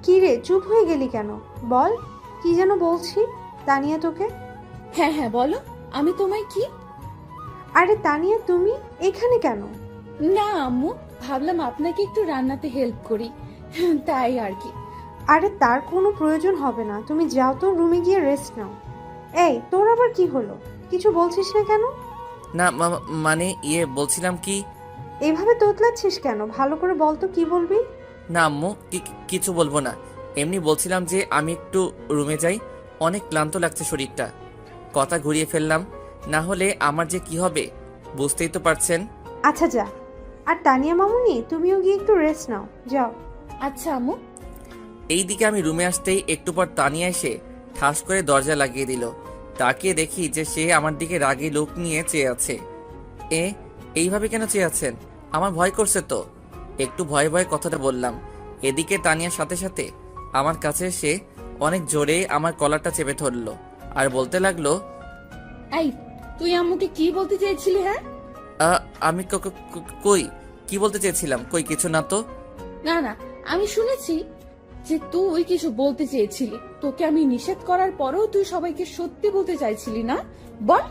কি রে, চুপ হয়ে গেলি কেন? বল, কি যেন বলছি। তানিয়া তোকে? হ্যাঁ হ্যাঁ বলো, আমি তোমায় কি? আরে তানিয়া, তুমি এখানে কেন? না আম্মু, ভাবলাম আপনাকে একটু রান্নাতে হেল্প করি, তাই আর কি। আরে তার কোনো প্রয়োজন হবে না, তুমি যাও তো রুমে গিয়ে রেস্ট নাও। এই তোর আবার কি হলো? কিছু বলছিস না কেন? না মানে বলছিলাম কি, এইভাবে তোতলাচ্ছিস কেন? ভালো করে বল তো কি বলবি। না আম্মু কিছু বলবো না। এমনি বলছিলাম যে আমি একটু রুমে যাই, অনেক ক্লান্ত লাগছে শরীরটা। কথা ঘুরিয়ে ফেললাম, না হলে আমার যে কি হবে বুঝতেই তো পারছেন। আচ্ছা যা। আর তানিয়া মামুনি, তুমিও গিয়ে একটু রেস্ট নাও, যাও। আচ্ছা আম্মু। এইদিকে আমি রুমে আসতেই একটু পর তানিয়া এসে ঠাস করে দরজা লাগিয়ে দিল। তাকিয়ে দেখি যে সে আমার দিকে রাগী লোক নিয়ে চেয়ে আছে। এইভাবে কেন চেয়ে আছেন? আমার ভয় করছে তো। একটু ভয়ে ভয়ে কথাটা বললাম। এদিকে তানিয়ার সাথে সাথে আমার কাছে এসে অনেক জোরে আমার কলারটা চেপে ধরলো আর বলতে লাগলো, এই, তুই আম্মুকে কি বলতে চেয়েছিলি? হ্যাঁ, আমি কই কি বলতে চেয়েছিলাম? কই কিছু না তো। না না, আমি শুনেছি যে তুই কিছু বলতে চেয়েছিলি। তোকে আমি নিষেধ করার পরেও তুই সবাইকে সত্যি বলতে চাইছিলি না? বল।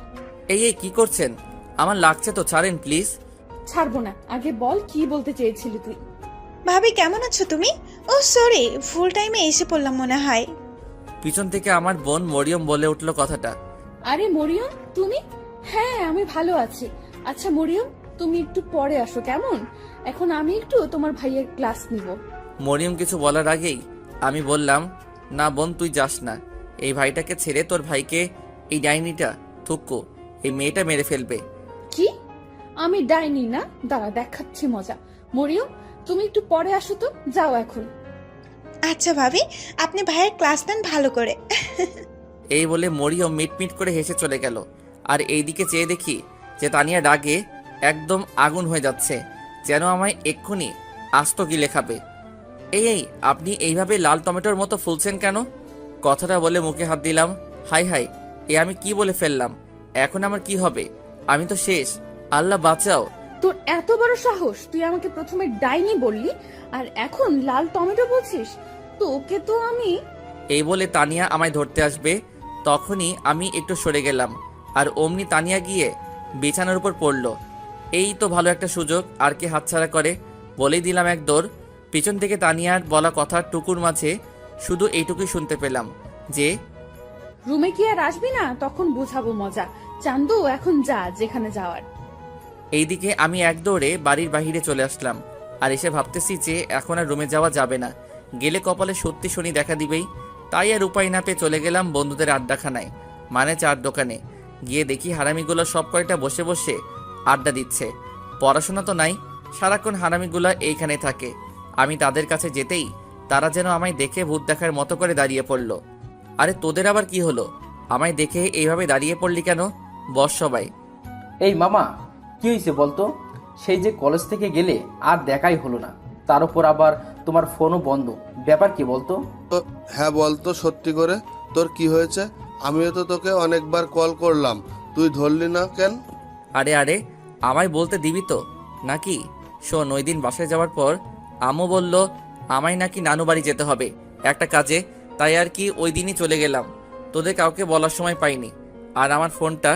এই কি করছেন? আমার লাগছে তো, ছাড়েন প্লিজ। ছাড়বো না, আগে বল কি বলতে চেয়েছিলি তুই। ভাবি কেমন আছো তুমি? ও সরি, ফুল টাইমে এসে পড়লাম মনে হয়। পিছন থেকে আমার বোন মরিয়ম বলে উঠলো কথাটা। আরে মরিয়ম, তুমি? হ্যাঁ, আমি ভালো আছি। আচ্ছা মরিয়ম, তুমি একটু পরে আসো কেমন? এখন আমি একটু তোমার ভাইয়ের ক্লাস নিব। মরিয়ম কিছু বলার আগেই আমি বললাম, না বোন তুই যাস না। এই ভাইটাকে ছেড়ে তোর ভাইকে, এই ডাইনিটা থুক্কু, এই মেয়েটা মেরে ফেলবে। কি? আমি ডাইনি না? দাঁড়া দেখাচ্ছি মজা। মরিয়ম, তুমি একটু পরে আসো তো, যাও এখন। আচ্ছা ভাবি, আপনি ভাইয়ের ক্লাস নেন ভালো করে। এই বলে মরিয়ম মিটমিট করে হেসে চলে গেল। আর এইদিকে চেয়ে দেখি যে তানিয়া রাগে একদম আগুন হয়ে যাচ্ছে, যেন আমায় এক্ষুনি আস্ত গিলে খাবে। এই আপনি এইভাবে লাল টমেটোর মতো ফুলছেন কেন? কথাটা বলে মুখে হাত দিলাম। হাই হাই, আমি কি বলে ফেললাম? এখন আমার কি হবে? আমি তো শেষ, আল্লাহ বাঁচাও। তোর এত বড় সাহস, তুই আমাকে প্রথমে ডাইনি বললি আর এখন লাল টমেটো বলছিস? তোকে তো আমি। এই বলে তানিয়া আমায় ধরতে আসবে, তখনই আমি একটু সরে গেলাম আর অমনি তানিয়া গিয়ে বিছানার উপর পড়ল। এই তো ভালো একটা সুযোগ, আর কি হাতছাড়া করে। বলেই দিলাম এক দৌড়। পিছন থেকে তানিয়ার বলা কথা টুকুর মাঝে শুধু এইটুকুই শুনতে পেলাম যে, রুমে কি আর আসবি না? তখন বুঝাবো মজা। চান্দু, এখন যা যেখানে যাওয়ার। এইদিকে আমি এক দৌড়ে বাড়ির বাহিরে চলে আসলাম আর এসে ভাবতেছি যে এখন আর রুমে যাওয়া যাবে না, গেলে কপালে সত্যি শনি দেখা দিবেই। তাই আর উপায় না পেয়ে চলে গেলাম বন্ধুদের আড্ডাখানায়, মানে চার দোকানে। গিয়ে দেখি হারামিগুলো সব কয়টা বসে বসে আড্ডা দিচ্ছে। পড়াশোনা তো নাই, সারাক্ষণ হারামিগুলো এইখানে থাকে। আমি তাদের কাছে যেতেই তারা যেন আমায় দেখে ভূত দেখার মতো করে দাঁড়িয়ে পড়ল। আরে তোদের আবার কি হলো? আমায় দেখে এইভাবে দাঁড়িয়ে পড়লি কেন? বস সবাই। এই মামা, কি হয়েছে বলতো? সেই যে কলেজ থেকে গেলে আর দেখাই হলো না, তার উপর আবার তোমার ফোনও বন্ধ, ব্যাপার কি বলতো? তো হ্যাঁ বলতো সত্যি করে, তোর কি হয়েছে? আমিও তো তোকে অনেকবার কল করলাম, তুই ধরলি না কেন? আরে আমায় বলতে দিবি তো নাকি? শোন, ওই দিন বাসায় যাওয়ার পর আম্মু বলল আমায় নাকি নানু বাড়ি যেতে হবে একটা কাজে, তাই আর কি ওই দিনই চলে গেলাম। তোদের কাউকে বলার সময় পাইনি। আর আমার ফোনটা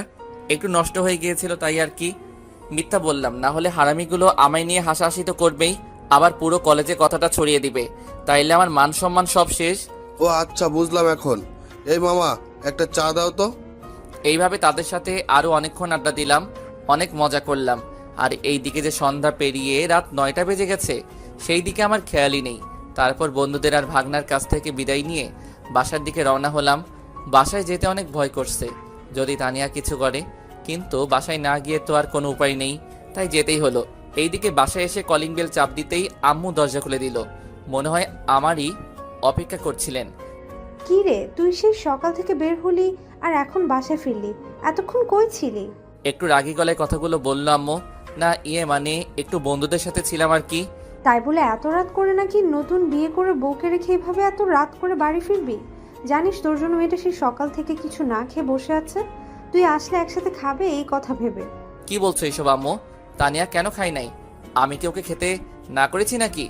একটু নষ্ট হয়ে গিয়েছিল, তাই আর কি মিথ্যা বললাম। না হলে হারামিগুলো আমায় নিয়ে হাসাহাসি তো করবেই, আবার পুরো কলেজে কথাটা ছড়িয়ে দিবে। তাইলে আমার মান সম্মান সব শেষ। ও আচ্ছা, বুঝলাম এখন। এই মামা, একটা চা দাও তো। এইভাবে তাদের সাথে আরো অনেকক্ষণ আড্ডা দিলাম, অনেক মজা করলাম। আর এই দিকে যে সন্ধ্যা পেরিয়ে রাত 9টা বেজে গেছে, সেই দিকে আমার খেয়ালই নেই। তারপর বন্ধুদের আর ভাগনার কাছ থেকে বিদায় নিয়ে বাসার দিকে রওনা হলাম। বাসায় যেতে অনেক ভয় করছে, যদি তানিয়া কিছু করে, কিন্তু বাসায় না গিয়ে তো আর কোনো উপায় নেই, তাই যেতেই হলো। এইদিকে বাসায় এসে কলিং বেল চাপ দিতেই আম্মু দরজা খুলে দিল। মনে হয় আমারই অপেক্ষা করছিলেন। কি রে, তুই সেই সকাল থেকে বের হলি আর এখন বাসায় ফিরলি? এতক্ষণ কই ছিলি? একটু রাগী গলায় কথাগুলো বললো আম্মু। না মানে একটু বন্ধুদের সাথে ছিলাম আর কি। তাই বলে এত রাত করে নাকি নতুন বিয়ে করে বউকে রেখে এভাবে এত রাত করে বাড়ি ফিরবি? জানিস তোর জন্য মেয়েটা সেই সকাল থেকে কিছু না খেয়ে বসে আছে, তুই আসলে একসাথে খাবে এই কথা ভেবে। কি বলছো এসব আম্মু? তানিয়া কেন খাই নাই? আমি কি ওকে খেতে না করেছি নাকি?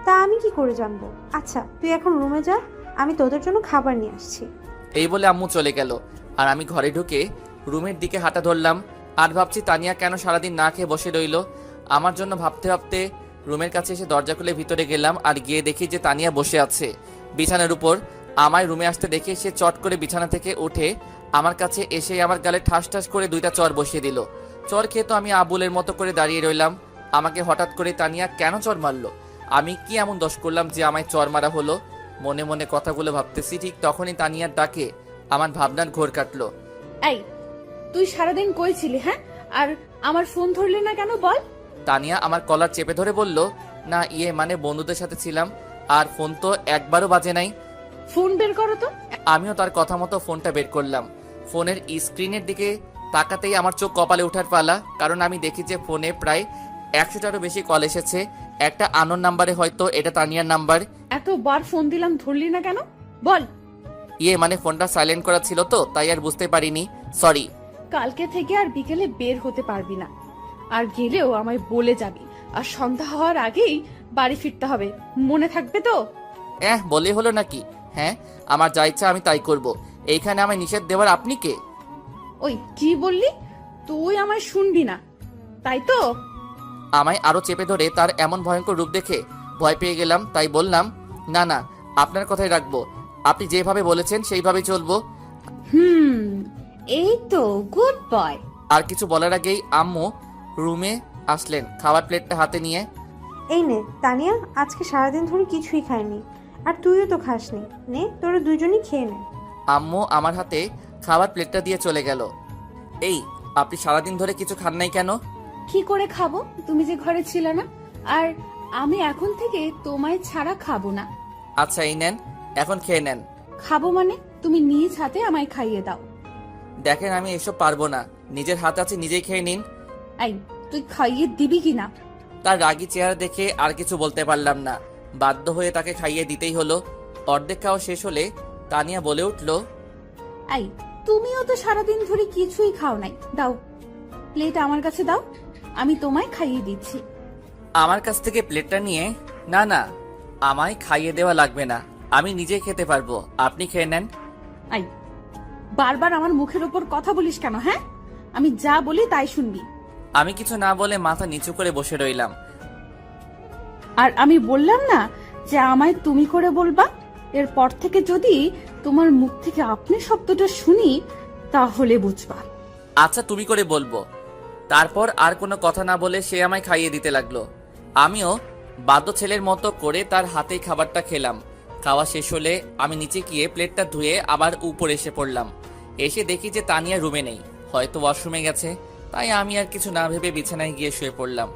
তা আমি কি করে জানবো? আচ্ছা তুই এখন রুমে যা, আমি তোদের জন্য খাবার নিয়ে আসছি। এই বলে আম্মু চলে গেল আর আমি ঘরে ঢুকে রুমের দিকে হাঁটা ধরলাম। আর ভাবছি তানিয়া কেন সারাদিন না খেয়ে বসে রইল। আমার জন্য ভাবতে ভাবতে রুমের কাছে এসে দরজা খুলে ভিতরে গেলাম আর গিয়ে দেখি যে তানিয়া বসে আছে বিছানার উপর। আমায় রুমে আসতে দেখে সে চট করে বিছানা থেকে উঠে আমার কাছে এসে আমার গালে ঠাস ঠাস করে 2টা চর বসিয়ে দিল। চর খেয়ে তো আমি আবুলের মতো করে দাঁড়িয়ে রইলাম। আমাকে হঠাৎ করে তানিয়া কেন চর মারলো? আমি কি এমন দোষ করলাম যে আমায় চর মারা হলো? মনে মনে কথাগুলো ভাবতেছি, ঠিক তখনই তানিয়ার ডাকে আমার ভাবনার ঘোর কাটলো। এই, তুই সারাদিন কই ছিলি? হ্যাঁ, আর আমার ফোন ধরলি না কেন বল? তানিয়া আমার কলার চেপে ধরে বলল, না মানে বন্ধুদের সাথে ছিলাম, আর ফোন তো একবারও বাজে নাই। ফোন বের করো তো। আমিও তার কথা মতো ফোনটা বের করলাম। ফোনের স্ক্রিনের দিকে তাকাতেই আমার চোখ কপালে ওঠার পালা, কারণ আমি দেখি যে ফোনে প্রায় 100টারও বেশি কল এসেছে। একটা আননোন নাম্বারে, হয়তো এটা তানিয়ার নাম্বার। এতবার ফোন দিলাম, ধরলি না কেন বল? মানে ফোনটা সাইলেন্ট করা ছিল তো, তাই আর বুঝতে পারিনি, সরি। কালকে থেকে আর বিকেলে বের হতে পারবি না, আর গেলেও আমায় বলে যাবি, আর সন্ধ্যা হওয়ার আগেই বাড়ি ফিরতে হবে, মনে থাকবে তো? বলে হলো নাকি? হ্যাঁ, আমার যা ইচ্ছা আমি তাই করব। এইখানে আমায় নিষেধ দেওয়ার আপনি কে? ওই কি বললি? তুই আমায় শুনবি না, তাই তো? আমায় আরো চেপে ধরে তার এমন ভয়ঙ্কর রূপ দেখে ভয় পেয়ে গেলাম, তাই বললাম, না না, আপনার কথাই রাখবো। আপনি যেভাবে বলেছেন সেইভাবেই চলবো। এই তো গুড বয়। আর কিছু বলার আগেই আম্মু রুমে আসলেন খাবার প্লেটটা হাতে নিয়ে। এই নে তানিয়া, আজকে সারাদিন ধরে কিছুই খাইনি, আর তুইও তো খাসনি, নে তোরা দুজনই খেয়ে নে। আম্মু আমার হাতে খাবার প্লেটটা দিয়ে চলে গেল। এই, আপনি সারাদিন ধরে কিছু খান নাই কেন? কি করে খাবো? তুমি যে ঘরে ছিলে না, আর আমি এখন থেকে তোমায় ছাড়া খাবো না। আচ্ছা, এই নেন, এখন খেয়ে নেন। খাবো মানে তুমি নিজ হাতে আমায় খাইয়ে দাও। দেখেন আমি এসব পারবো না, নিজের হাত আছে, নিজেই খেয়ে নিন। এই, তুই খাইয়ে দিবি কিনা? তার রাগী চেহারা দেখে আর কিছু বলতে পারলাম না, বাধ্য হয়ে তাকে খাইয়ে দিতেই হলো। অর্ধেক খাওয়া শেষ হলে তানিয়া বলে উঠল, এই, তুমিও তো সারাদিন ধরে কিছুই খাও নাই, দাও প্লেট আমার কাছে দাও, আমি তোমায় খাইয়ে দিচ্ছি। আমার কাছ থেকে প্লেটটা নিয়ে, না না, আমায় খাইয়ে দেওয়া লাগবে না, আমি নিজে খেতে পারবো, আপনি খেয়ে নেন। এই, বারবার আমার মুখের উপর কথা বলিস কেন? হ্যাঁ, আমি যা বলি তাই শুনবি। আমি কিছু না বলে মাথা নিচু করে বসে রইলাম। আর আমি বললাম না যে আমায় তুমি করে বলবা? এরপর থেকে যদি তোমার মুখ থেকে আপনি শব্দটা শুনি তাহলে বুঝবা। আচ্ছা, তুমি করে বলবো। তারপর আর কোনো কথা না বলে সে আমায় খাইয়ে দিতে লাগলো। আমিও বাধ্য ছেলের মতো করে তার হাতেই খাবারটা খেলাম। খাওয়া শেষ হলে আমি নিচে গিয়ে প্লেটটা ধুয়ে আবার উপরে এসে পড়লাম। এসে দেখি যে তানিয়া রুমে নেই, হয়তো ওয়াশরুমে গেছে, তাই আমি আর কিছু না ভেবে বিছানায় গিয়ে শুয়ে পড়লাম।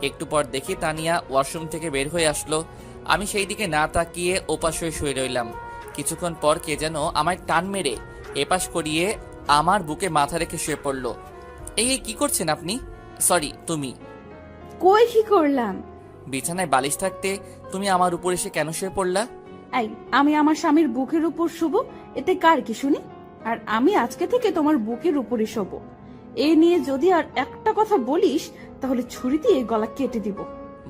একটু পর দেখি তানিয়া ওয়াশরুম থেকে বের হয়ে আসলো। আমি সেই দিকে না তাকিয়ে ওপাশ হয়ে শুয়ে রইলাম। কিছুক্ষণ পর কে যেন আমায় টান মেরে এপাশ করিয়ে আমার বুকে মাথা রেখে শুয়ে পড়লো। এই কি করছেন আপনি? সরি, তুমি? কই কি করলাম? বিছানায় বালিশ থাকতে তুমি আমার উপর এসে কেন শুয়ে পড়লা? এই, আমি আমার স্বামীর বুকের উপর শুব, এতে কার কি শুনি? আর আমি আজকে থেকে তোমার বুকের উপরে শোব। এই নিয়ে যদি আর একটা কথা বলিস তাহলে ছুরি দিয়ে গলা কেটে দিব।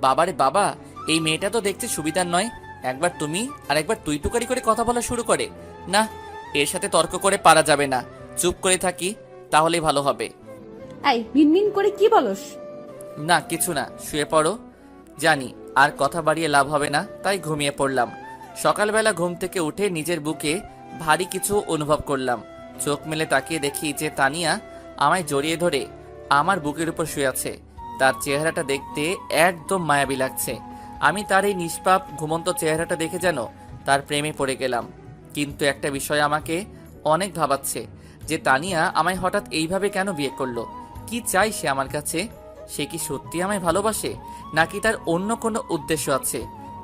বাবারে বাবা, এই মেয়েটা তো দেখতে সুবিধার নয়। একবার তুমি আর একবার তুই টুকারি করে কথা বলা শুরু করে। না, এর সাথে তর্ক করে পারা যাবে না, চুপ করে থাকি, তাহলেই ভালো হবে। এই, মিনমিন করে কি বলস? না কিছু না, শুয়ে পড়ো। জানি আর কথা বাড়িয়ে লাভ হবে না, তাই ঘুমিয়ে পড়লাম। সকালবেলা ঘুম থেকে উঠে নিজের বুকে ভারী কিছু অনুভব করলাম। চোখ মেলে তাকিয়ে দেখি যে তানিয়া আমায় জড়িয়ে ধরে আমার বুকের উপর শুয়ে আছে। তার চেহারাটা দেখতে একদম মায়াবী লাগছে। আমি তার এই নিষ্পাপ ঘুমন্ত চেহারাটা দেখে যেন তার প্রেমে পড়ে গেলাম। কিন্তু একটা বিষয় আমাকে অনেক ভাবাচ্ছে, যে তানিয়া আমায় হঠাৎ এইভাবে কেন বিয়ে করলো? কি চাই সে আমার কাছে? সে কি সত্যি আমায় ভালোবাসে, নাকি তার অন্য কোনো উদ্দেশ্য আছে?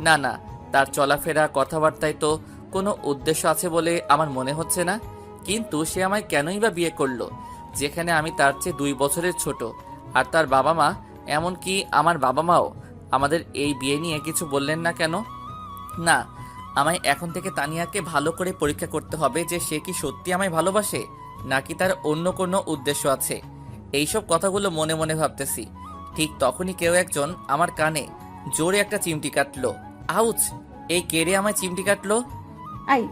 না না, তার চলাফেরা কথাবার্তায় তো কোনো উদ্দেশ্য আছে বলে আমার মনে হচ্ছে না। কিন্তু সে আমায় কেনই বা বিয়ে করলো, যেখানে আমি তার চেয়ে 2 বছরের ছোট, আর তার বাবা মা, এমনকি আমার বাবা মাও আমাদের এই বিয়ে নিয়ে কিছু বললেন না কেন? না, আমায় এখন থেকে তানিয়াকে ভালো করে পরীক্ষা করতে হবে যে সে কি সত্যি আমায় ভালোবাসে, নাকি তার অন্য কোনো উদ্দেশ্য আছে। এইসব কথাগুলো মনে মনে ভাবতেছি, ঠিক তখনই কেউ একজন আমার কানে জোরে একটা চিমটি কাটলো। আউচ! এই কেড়ে আমায় চিমটি কাটলো? এই,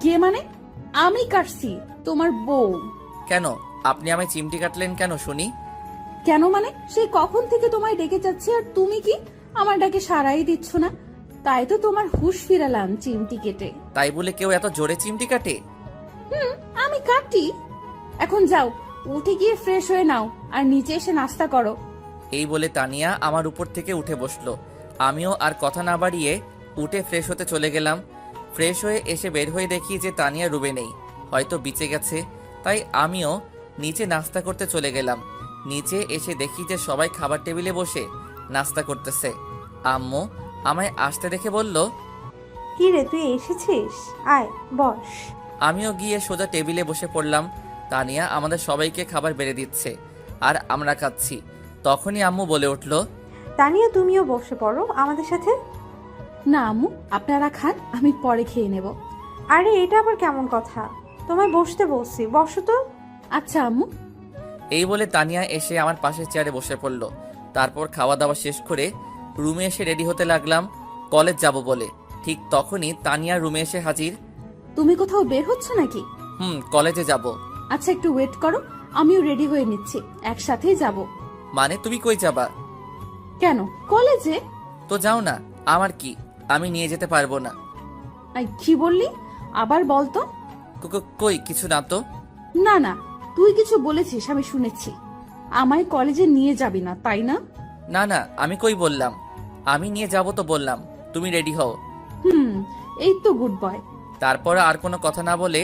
কে মানে? আমি কাটছি, তোমার বউ। কেন আপনি আমায় চিমটি কাটলেন কেন শুনি? কেন মানে? সেই কখন থেকে তোমায় ডেকে যাচ্ছে, আর তুমি কি আমার ডাকে সাড়াই দিচ্ছ না? তাই তো তোমার হুঁশ ফিরালাম চিমটি কেটে। তাই বলে কেউ এত জোরে চিমটি কাটে? আমি কাটি। এখন যাও, উঠে গিয়ে ফ্রেশ হয়ে নাও আর নিচে এসে নাস্তা করো। এই বলে তানিয়া আমার উপর থেকে উঠে বসলো। আমিও আর কথা না বাড়িয়ে উঠে ফ্রেশ হতে চলে গেলাম। ফ্রেশ হয়ে এসে বের হয়ে দেখি যে তানিয়া রুমে নেই, হয়তো বিচে গেছে। তাই আমিও নিচে নাস্তা করতে চলে গেলাম। নিচে এসে দেখি যে সবাই খাবার টেবিলে বসে নাস্তা করতেছে। আম্মু আমায় আসতে দেখে বলল, কি রে, তুই এসেছিস? আয় বস। আমিও গিয়ে সোজা টেবিলে বসে পড়লাম। তানিয়া আমাদের সবাইকে খাবার বেড়ে দিচ্ছে আর আমরা খাচ্ছি। তখনই আম্মু বলে উঠল, তানিয়া, তুমিও বসে পড়ো আমাদের সাথে। না আম্মু, আপনারা খান, আমি পরে খেয়ে নেব। আরে এটা আবার কেমন কথা? তোমায় বসতে বলছি, বসো তো। আচ্ছা আম্মু। এই বলে তানিয়া এসে আমার পাশের চেয়ারে বসে পড়ল। তারপর খাওয়া দাওয়া শেষ করে রুমে এসে রেডি হতে লাগলাম কলেজ যাব বলে। ঠিক তখনই তানিয়া রুমে এসে হাজির। তুমি কোথাও বের হচ্ছ নাকি? কলেজে যাব। আচ্ছা একটু ওয়েট করো, আমিও রেডি হয়ে নিচ্ছি, একসাথেই যাব। মানে তুমি কই যাবা? কেন, কলেজে? তো যাও না, আমার কি, আমি নিয়ে যেতে পারবো না। আই কি বললি? আবার বল তো। কই কিছু না তো। না না, তুই কিছু বলেছিস, আমি শুনেছি। আমায় কলেজে নিয়ে যাবি না, তাই না? না না, আমি কই বললাম, আমি নিয়ে যাব তো বললাম। তুমি রেডি হও। এই তো গুড বয়। তারপর আর কোনো কথা না বলে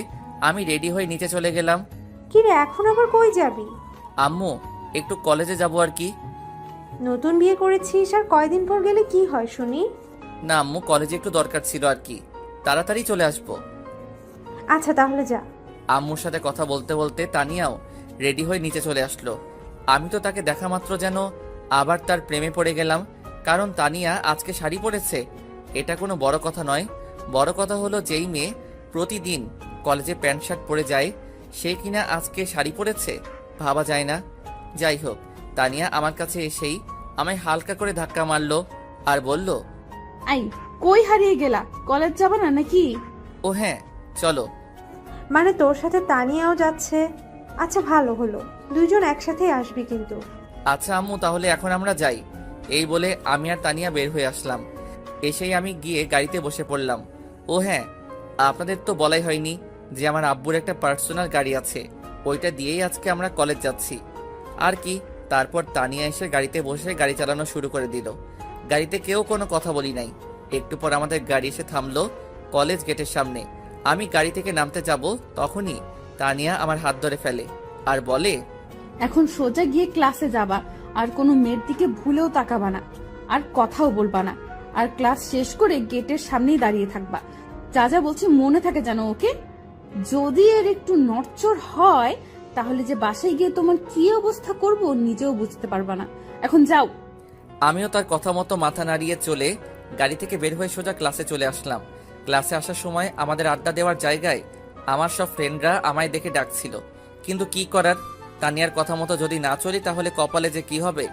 আমি রেডি হয়ে নিচে চলে গেলাম। কি রে, এখন আবার কই যাবি? আম্মু একটু কলেজে যাব আর কি। নতুন বিয়ে করেছিস আর কয়দিন পর গেলে কি হয় শুনি? না আম্মু, কলেজে একটু দরকার ছিল আর কি, তাড়াতাড়ি চলে আসবো। আচ্ছা তাহলে যা। আম্মুর সাথে কথা বলতে বলতে তানিয়াও রেডি হয়ে নিচে চলে আসলো। আমি তো তাকে দেখা মাত্র যেন আবার তার প্রেমে পড়ে গেলাম, কারণ তানিয়া আজকে শাড়ি পরেছে। এটা কোনো বড় কথা নয়, বড় কথা হলো যেই মেয়ে প্রতিদিন কলেজে প্যান্ট শার্ট পরে যায় সে কিনা আজকে শাড়ি পরেছে, ভাবা যায় না। যাই হোক, তানিয়া আমার কাছে এসেই আমায় হালকা করে ধাক্কা মারলো আর বলল, আই কই হারিয়ে গেলা? কলেজ যাবা না নাকি? ও হ্যাঁ চলো। মানে তোর সাথে তানিয়াও যাচ্ছে? আচ্ছা ভালো হলো, দুইজন একসাথেই আসবি কিন্তু। আচ্ছা আম্মু, তাহলে এখন আমরা যাই। এই বলে আমি আর তানিয়া বের হয়ে আসলাম। এসেই আমি গিয়ে গাড়িতে বসে পড়লাম। ও হ্যাঁ, আপনাদের তো বলাই হয়নি যে আমার আব্বুর একটা পার্সোনাল গাড়ি আছে, ওইটা দিয়েই আজকে আমরা কলেজ যাচ্ছি আর কি। তারপর তানিয়া এসে গাড়িতে বসে গাড়ি চালানো শুরু করে দিল। গাড়িতে কেউ কোনো কথা বলি নাই। একটু পর আমাদের গাড়ি এসে থামলো কলেজ গেটের সামনে। আমি গাড়ি থেকে নামতে যাব, তখনই তানিয়া আমার হাত ধরে ফেলে আর বলে, এখন সোজা গিয়ে ক্লাসে যাবা, আর কোনো মেয়ের দিকে ভুলেও তাকাবা না, আর কথাও বলবা না, আর ক্লাস শেষ করে গেটের সামনেই দাঁড়িয়ে থাকবা। যা যা বলছি মনে থাকে জানো, ওকে? যদি এর একটু নড়চড় হয় তাহলে যে বাসায় গিয়ে তোমার কি অবস্থা করব নিজেও বুঝতে পারবা না। এখন যাও। আমিও তার কথা মতো মাথা নাড়িয়ে চলে গাড়ি থেকে বের হয়ে সোজা ক্লাসে চলে আসলাম। ক্লাসে আসার সময় আমাদের আড্ডা দেওয়ার জায়গায় আমার সব ফ্রেন্ডরা আমায় দেখে ডাকছিল, কিন্তু কি করার, তানিয়ার কথা মতো যদি না চলি তাহলে কপালে যে কি হবে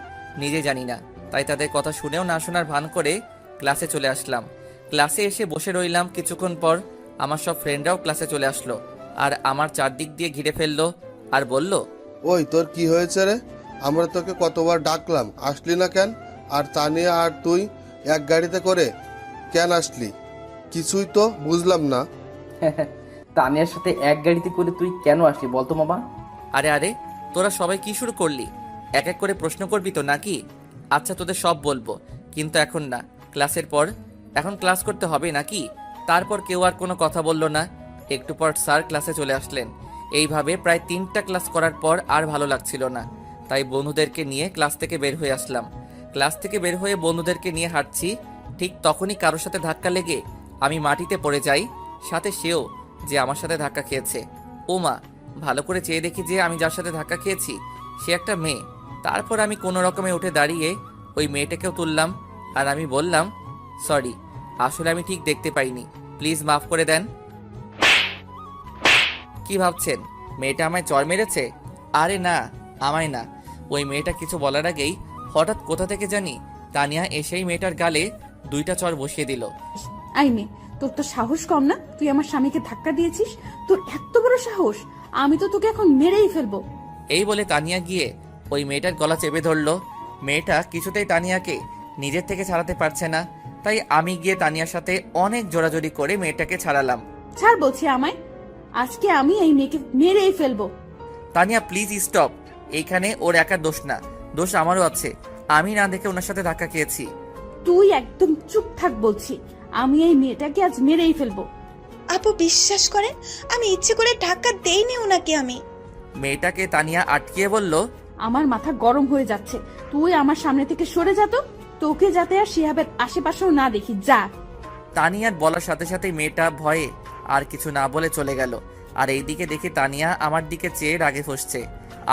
নিজে জানি না। তাই তাদের কথা শুনেও না শোনার ভান করে ক্লাসে চলে আসলাম। ক্লাসে এসে বসে রইলাম। কিছুক্ষণ পর আমার সব ফ্রেন্ডরাও ক্লাসে চলে আসলো আর আমার চারদিক দিয়ে ঘিরে ফেললো আর বলল, ওই তোর কি হয়েছে রে? আমরা তোকে কতবার ডাকলাম, আসলি না কেন? আর তানিয়া আর তুই এক গাড়িতে করে কেন আসলি? কিছুই তো বুঝলাম না। তানিয়ার সাথে এক গাড়িতে করে তুই কেন আসলি বলতো মামা? আরে আরে, তোরা সবাই কি শুরু করলি? এক এক করে প্রশ্ন করবি তো নাকি? আচ্ছা তোদের সব বলবো, কিন্তু এখন না, ক্লাসের পর। এখন ক্লাস করতে হবে নাকি? তারপর কেউ আর কোনো কথা বলল না। একটু পর স্যার ক্লাসে চলে আসলেন। এইভাবে প্রায় 3টা ক্লাস করার পর আর ভালো লাগছিল না, তাই বন্ধুদেরকে নিয়ে ক্লাস থেকে বের হয়ে আসলাম। ক্লাস থেকে বের হয়ে বন্ধুদেরকে নিয়ে হাঁটছি, ঠিক তখনই কারোর সাথে ধাক্কা লেগে আমি মাটিতে পড়ে যাই, সাথে সেও যে আমার সাথে ধাক্কা খেয়েছে। ও মা, ভালো করে চেয়ে দেখি যে আমি যার সাথে ধাক্কা খেয়েছি সে একটা মেয়ে। তারপর আমি কোনো রকমে উঠে দাঁড়িয়ে ওই মেয়েটাকেও তুললাম আর আমি বললাম, সরি, আসলে আমি ঠিক দেখতে পাইনি, প্লিজ মাফ করে দেন। কি ভাবছেন মেয়েটা আমায় চড় মেরেছে? আরে না, আমায় না। ওই মেয়েটা কিছু বলার আগেই হঠাৎ কোথা থেকে জানি তানিয়া এসেই মেয়েটার গালে 2টা চড় বসিয়ে দিল। আই মে, তোর তো সাহস কম না? তুই আমার স্বামীকে ধাক্কা দিয়েছিস? তোর এত বড় সাহস! আমি তো তোকে এখন মেরেই ফেলবো। এই বলে তানিয়া গিয়ে ওই মেয়েটার গলা চেপে ধরলো। মেয়েটা কিছুতেই তানিয়াকে নিজের থেকে ছাড়াতে পারছে না, তাই আমি গিয়ে তানিয়ার সাথে অনেক জোরাজোরি করে মেয়েটাকে ছাড়ালাম। ছাড় বলছি আমায়, আজকে আমি এই মেয়েকে মেরেই ফেলবো। Tania please stop. এইখানে ওর একার দোষ না, দোষ আমারও আছে। আমি না দেখে ওনার সাথে ধাক্কা খেয়েছি। তুই একদম চুপ থাক বলছি। আমি এই মেয়েটাকে আজ মেরেই ফেলবো। আপু বিশ্বাস করেন, আমি ইচ্ছে করে ধাক্কা দেইনি ওনাকে। আমি মেয়েটাকে তানিয়া আটকিয়ে বলল, আমার মাথা গরম হয়ে যাচ্ছে। তুই আমার সামনে থেকে সরে যা তো। তোকে যাতে আর শিহাবের আশেপাশেও না দেখি, যা। তানিয়ার বলার সাথে সাথে মেয়েটা ভয়ে আর কিছু না বলে চলে গেল। আর এইদিকে দেখে তানিয়া আমার দিকে চেয়ে রাগে ফুসছে।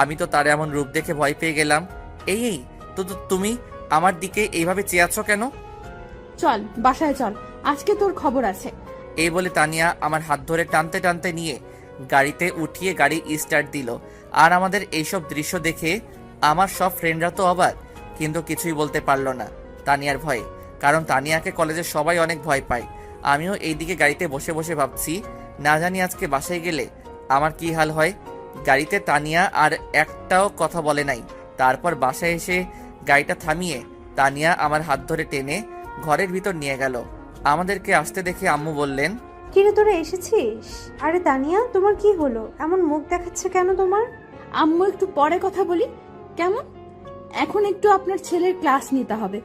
আমি তো তার এমন রূপ দেখে ভয় পেয়ে গেলাম। এই তো তুমি আমার দিকে এইভাবে চেয়ে আছো কেন? চল বাসায় চল, আজকে তোর খবর আছে। এই বলে তানিয়া আমার হাত ধরে টানতে টানতে নিয়ে গাড়িতে উঠিয়ে গাড়ি স্টার্ট দিল। আর আমাদের এইসব দৃশ্য দেখে আমার সব ফ্রেন্ডরা তো অবাক, কিন্তু কিছুই বলতে পারলো না তানিয়ার ভয়ে, কারণ তানিয়াকে কলেজের সবাই অনেক ভয় পায়। আমিও এইদিকে গাড়িতে বসে বসে ভাবছি, না জানি আজকে বাসায় গেলে আমার কি হাল হয়। গাড়িতে তানিয়া আর একটাও কথা বলে নাই। তারপর বাসায় এসে গাড়িটা থামিয়ে তানিয়া আমার হাত ধরে টেনে ঘরের ভিতর নিয়ে গেল। আমাদেরকে আসতে দেখে আম্মু বললেন, কিরে তোরা এসেছিস? আরে তানিয়া, তোমার কি হলো? এমন মুখ দেখাচ্ছে কেন তোমার? আম্মু একটু পরে কথা বলি কেমন? এখন একটু আপনার ছেলের ক্লাস নিতে হবে।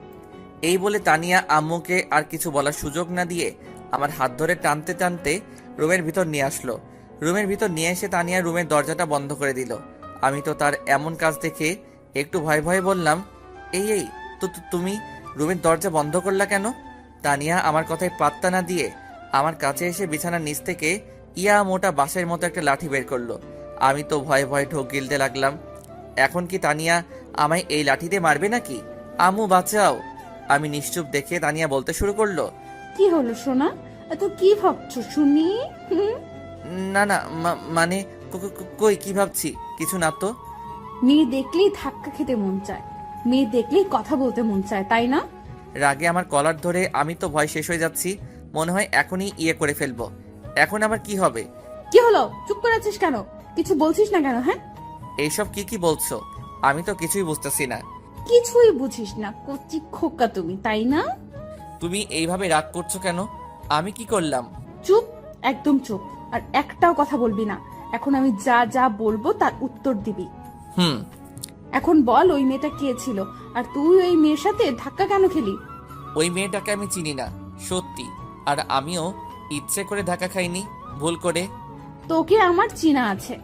এই বলে তানিয়া আম্মুকে আর কিছু বলার সুযোগ না দিয়ে আমার হাত ধরে টানতে টানতে রুমের ভিতর নিয়ে আসলো। রুমের ভিতর নিয়ে এসে তানিয়া রুমের দরজাটা বন্ধ করে দিল। আমি তো তার এমন কাজ দেখে একটু ভয়ে ভয়ে বললাম, এই তুমি রুমের দরজা বন্ধ করলা কেন? তানিয়া আমার কথায় পাত্তা না দিয়ে আমার কাছে এসে বিছানার নিচ থেকে ইয়া মোটা বাঁশের মতো একটা লাঠি বের করলো। আমি তো ভয়ে ভয়ে ঢোক গিলতে লাগলাম। এখন কি তানিয়া আমায় এই লাঠি দিয়ে মারবে নাকি? আম্মু বাঁচাও। আমি নিশ্চুপ দেখে তানিয়া বলতে শুরু করলো, কি হলো সোনা, এত কি ভাবছো শুনি? না না মানে কই কি ভাবছি, কিছু না তো। মেয়ে দেখলেই ধাক্কা খেতে মন চায়, মেয়ে দেখলেই কথা বলতে মন চায়, তাই না? রাগে আমার কলার ধরে আমি তো ভয় শেষ হয়ে যাচ্ছি। মনে হয় এখনই ইয়ে করে ফেলবো। এখন আবার কি হবে? কি হলো, চুপ করে আছিস কেন? কিছু বলছিস না কেন? হ্যাঁ, এইসব কি বলছো? আমি তো কিছুই বুঝতেছি না। কিছুই বুঝিস না, কচি খোকা তুমি, তাই না? তুমি এইভাবে রাগ করছো কেন? আমি কি করলাম? চুপ, একদম চুপ, আর একটাও কথা বলবি না। এখন আমি যা যা বলবো তার উত্তর দিবি। হুম। এখন বল, ওই মেয়েটা কে ছিল, আর তুই ওই মেয়ের সাথে ধাক্কা কেন খেলি? ওই মেয়েটাকে আমি চিনি না, সত্যি। আর আমিও ইচ্ছে করে ধাক্কা খাইনি, ভুল করে। তোকে আমার চিনা আছে,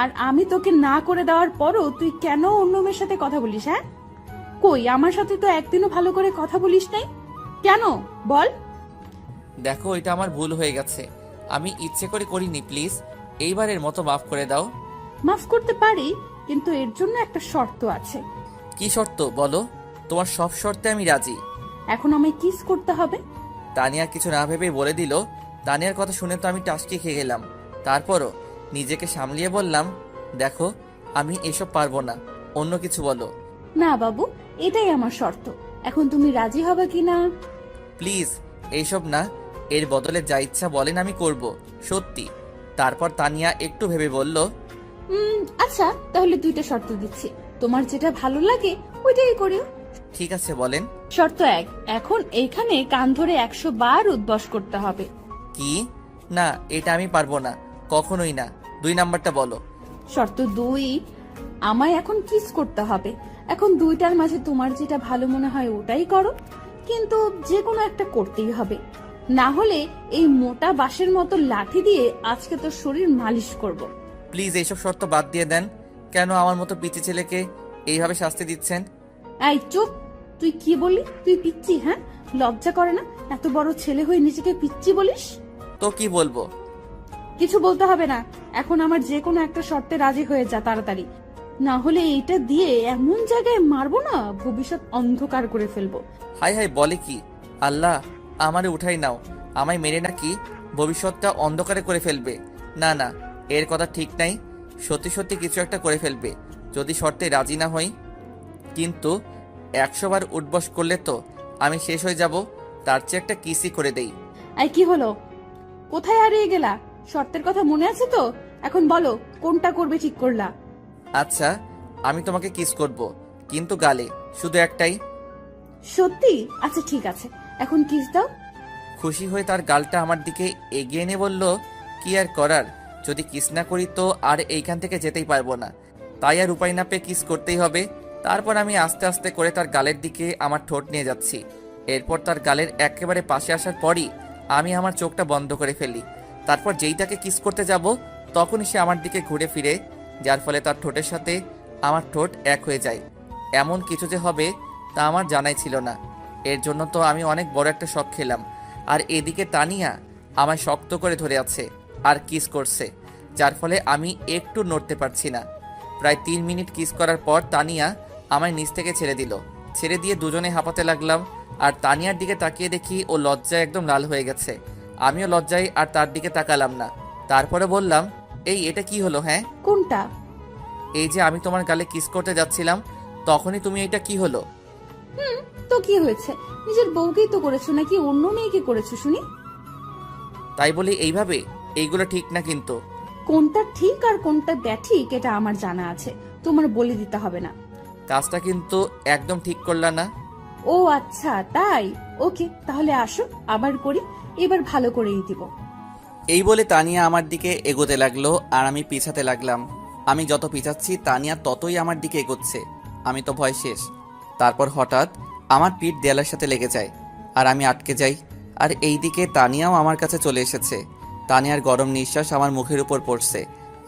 আর আমি তোকে না করে দেওয়ার পরও তুই কেন অন্য মেয়ের সাথে কথা বলিস? হ্যাঁ, কই আমার সাথে তো একদিনও ভালো করে কথা বলিস নাই কেন, বল? দেখো, এটা আমার ভুল হয়ে গেছে। আমি ইচ্ছে করে করিনি, প্লিজ এইবারের মতো মাফ করে দাও। মাফ করতে পারি, কিন্তু এর জন্য একটা শর্ত আছে। কি শর্ত বলো? তোমার সব শর্তে আমি রাজি। এখন আমায় কিস করতে হবে। তানিয়া কিছু না ভেবেই বলে দিল। তানিয়ার কথা শুনে তো আমি টাসকি খেয়ে গেলাম। তারপরও নিজেকে সামলিয়ে বললাম, দেখো আমি এসব পারবো না, অন্য কিছু বলো। না বাবু, এটাই আমার শর্ত। এখন তুমি রাজি হবে কিনা? প্লিজ এইসব না, এর বদলে যা ইচ্ছা বলেন আমি করব, সত্যি। তারপর তানিয়া একটু ভেবে বলল, আচ্ছা, তাহলে দুইটা শর্ত দিচ্ছি, তোমার যেটা ভালো লাগে ওইটাই করিও। ঠিক আছে বলেন। শর্ত 1, এখন এইখানে কান ধরে 100 বার উদ্বাস করতে হবে। কি? না, এটা আমি পারবো না, কখনোই না। 2 নাম্বারটা বলো। শর্ত 2, আমায় এখন কিস করতে হবে। এখন দুইটার মাঝে তোমার যেটা ভালো মনে হয় ওটাই করো, কিন্তু যে কোনো একটা করতেই হবে, না হলে এই মোটা বাঁশের মতো লাঠি দিয়ে আজকে তোর শরীর মালিশ করব। প্লিজ এইসব শর্ত বাদ দিয়ে দেন। কেন আমার মতো পিচি ছেলেকে এইভাবে শাস্তি দিচ্ছেন? এই চুপ, তুই কি বললি? তুই পিচ্ছি? হ্যাঁ, লজ্জা করে না এত বড় ছেলে হয়ে নিজেকে পিচ্ছি বলিস? তো কি বলবো? কিছু বলতে হবে না, এখন আমার যে কোনো একটা শর্তে রাজি হয়ে যা তাড়াতাড়ি, না হলে এইটা দিয়ে এমন জায়গায় মারবো না, ভবিষ্যৎ অন্ধকার করে ফেলবো। হাই হাই, বলে কি? আল্লাহ, আমারে উঠাই নাও। আমায় মেরে নাকি ভবিষ্যৎটা অন্ধকারে করে ফেলবে? না না, এর কথা ঠিক নাই। সত্যি সত্যি কিছু একটা করে ফেলবে যদি শর্তে রাজি না হই। কিন্তু 100 বার উঠবস করলে তো আমি শেষ হয়ে যাব। তার চেয়ে একটা কিসই করে দেই। এই কি হলো, কোথায় হারিয়ে গেলা? শর্তের কথা মনে আছে তো? এখন বলো কোনটা করবে ঠিক করলা? আচ্ছা, আমি তোমাকে কিস করব, কিন্তু গালে, শুধু একটাই। সত্যি? আচ্ছা ঠিক আছে, এখন কিস দাও। খুশি হয়ে তার গালটা আমার দিকে এগিয়ে এনে বলল, কি আর করার, যদি কিস না করি তো আর এইখান থেকে যেতেই পারবো না। তাই আর উপায় না পেয়ে কিস করতেই হবে। তারপর আমি আস্তে আস্তে করে তার গালের দিকে আমার ঠোঁট নিয়ে যাচ্ছি। এরপর তার গালের একেবারে পাশে আসার পরই আমি আমার চোখটা বন্ধ করে ফেলি। তারপর যেই তাকে কিস করতে যাব তখনই সে আমার দিকে ঘুরে ফিরে, যার ফলে তার ঠোঁটের সাথে আমার ঠোঁট এক হয়ে যায়। এমন কিছু যে হবে তা আমার জানাই ছিল না। এর জন্য তো আমি অনেক বড় একটা শক খেলাম। আর এদিকে তানিয়া আমায় শক্ত করে ধরে আছে আর কিস করছে, যার ফলে আমি একটু নড়তে পারছি না। প্রায় 3 মিনিট কিস করার পর তানিয়া আমায় নিচ থেকে ছেড়ে দিল। ছেড়ে দিয়ে দুজনে হাঁপাতে লাগলাম। আর তানিয়ার দিকে তাকিয়ে দেখি ও লজ্জায় একদম লাল হয়ে গেছে। আমিও লজ্জায় আর তার দিকে তাকালাম না। তারপরে বললাম, এই এটা কি হলো? হ্যাঁ, কোনটা? এই যে আমি তোমার গালে কিস করতে যাচ্ছিলাম তখনই তুমি এটা কি হলো? তো কি হয়েছে? নিজের বউকেই তো করেছো নাকি অন্য মেয়েকে করেছো শুনি? তাই বলি এইভাবে? এইগুলো ঠিক না কিন্তু। কোনটা ঠিক আর কোনটা ব্যাঠিক এটা আমার জানা আছে, তোমার বলে দিতে হবে না। কাজটা কিন্তু একদম ঠিক করলা না। ও আচ্ছা তাই, ওকে তাহলে আসো আবার করি, এবার ভালো করেই দিব। এই বলে তানিয়া আমার দিকে এগোতে লাগলো আর আমি পিছাতে লাগলাম। আমি যত পিছাচ্ছি তানিয়া ততই আমার দিকে এগোচ্ছে। আমি তো ভয় শেষ। তারপর হঠাৎ আমার পিঠ দেয়ালের সাথে লেগে যায় আর আমি আটকে যাই। আর এই দিকে তানিয়াও আমার কাছে চলে এসেছে। তানিয়ার গরম নিঃশ্বাস আমার মুখের উপর পড়ছে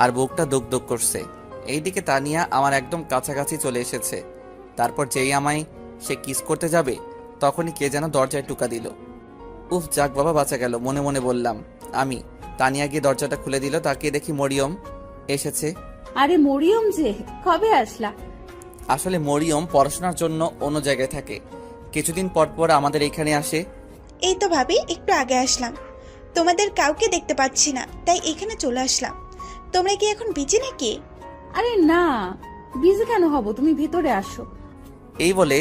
আর বুকটা দুক দুক করছে। এইদিকে তানিয়া আমার একদম কাছাকাছি চলে এসেছে। তারপর যেই আমায় সে কিস করতে যাবে তখনই কে যেন দরজায় টুকা দিল। উফ, যাক বাবা, বাঁচা গেল মনে মনে বললাম আমি। তানিয়া গিয়ে দরজাটা খুলে দিল। তাকিয়ে দেখি মরিয়ম এসেছে। আরে মরিয়ম যে, কবে আসলা? আসলে মরিয়ম পড়াশোনার জন্য অন্য জায়গায় থাকে, কিছুদিন পর পর আমাদের এখানে আসে। এই তো ভাবি, একটু আগে আসলাম, তোমাদের কাউকে দেখতে পাচ্ছি না, তাই এখানে চলে আসলাম। তোমরা কি এখন বিজি নাকি? আরে না, বিজি কেন হব, তুমি ভিতরে আসো। এই বলে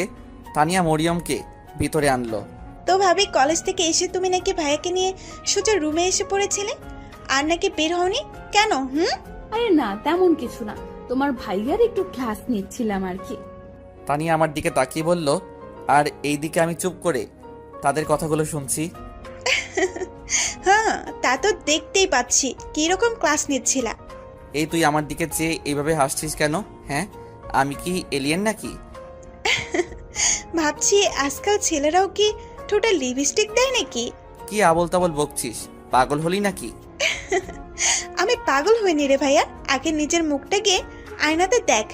তানিয়া মরিয়মকে ভিতরে আনলো। তো ভাবি, কলেজ থেকে এসে তুমি নাকি ভাইয়াকে নিয়ে সোজা রুমে এসে পড়েছিলে, আর নাকি বের হওনি কেন? আরে না, তেমন কিছু না, তোমার ভাইয়ার একটু ক্লাস নিচ্ছিলাম আর কি। তানিয়া আমার দিকে তাকিয়ে বলল, আর এই দিকে আমি চুপ করে তাদের কথাগুলো শুনছি। হ্যাঁ, তা তো দেখতেই পাচ্ছি। কিরকম ক্লাস নিচ্ছিলা? এই তুই আমার দিকে চেয়ে এইভাবে হাসছিস কেন? হ্যাঁ, আমি কি এলিয়েন নাকি? ভাবছি আজকাল ছেলেরাও কি ঠোঁটে লিপস্টিক দেয় নাকি? কি আবল তাবল বকছিস? পাগল হলি নাকি? আমি পাগল হইনি রে ভাইয়া, আগে নিজের মুখটা গিয়ে আয়নাতে দেখ।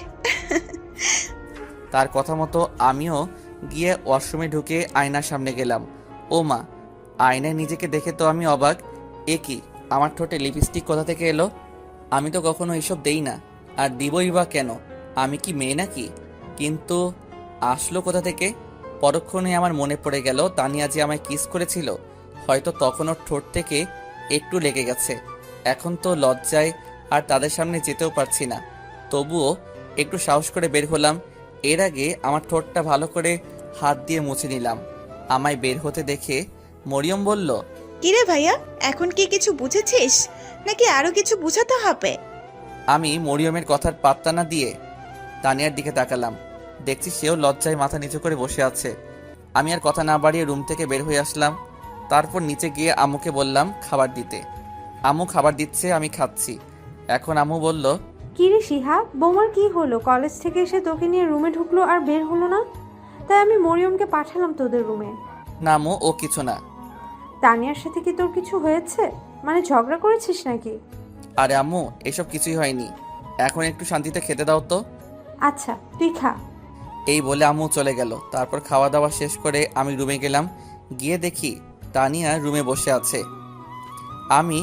তার কথা মতো আমিও গিয়ে ওয়াশরুমে ঢুকে আয়নার সামনে গেলাম। ও মা, আয়নায় নিজেকে দেখে তো আমি অবাক। এ কি, আমার ঠোঁটে লিপস্টিক কোথা থেকে এলো? আমি তো কখনো এসব দেই না, আর দিবই বা কেন? আমি কি মেয়ে নাকি? কিন্তু আসলো কোথা থেকে? পরক্ষণে আমার মনে পড়ে গেল তানিয়া যে আমায় কিস করেছিল, হয়তো তখন ওর ঠোঁট থেকে একটু লেগে গেছে। এখন তো লজ্জায় আর তাদের সামনে যেতেও পারছি না, তবুও একটু সাহস করে বের হলাম। এর আগে আমার ঠোঁটটা ভালো করে হাত দিয়ে মুছে নিলাম। আমায় বের হতে দেখে মরিয়ম বলল, কিরে ভাইয়া, এখন কি কিছু বুঝেছিস নাকি আরো কিছু বুঝাতে হবে? আমি মরিয়মের কথার পাত্তা না দিয়ে তানিয়ার দিকে তাকালাম। দেখছি সেও লজ্জায় মাথা নিচু করে বসে আছে। আমি আর কথা না বাড়িয়ে রুম থেকে বের হয়ে আসলাম। তারপর নিচে গিয়ে আম্মুকে বললাম খাবার দিতে। আম্মু খাবার দিচ্ছে, আমি খাচ্ছি। এখন আম্মু বলল, কি রে শিহা, বৌমার কি হলো? কলেজ থেকে এসে তোকে নিয়ে রুমে ঢুকলো আর বের হলো না, তাই আমি মরিয়মকে পাঠালাম তোদের রুমে। না আম্মু, ও কিছু না। তানিয়ার সাথে কি তোর কিছু হয়েছে? মানে ঝগড়া করেছিস নাকি? আরে আম্মু, এসব কিছুই হয়নি। এখন একটু শান্তিতে খেতে দাও তো। আচ্ছা তুই খা। এই বলে আম্মু চলে গেল। তারপর খাওয়া দাওয়া শেষ করে আমি রুমে গেলাম। গিয়ে দেখি তানিয়া রুমে বসে আছে। আমি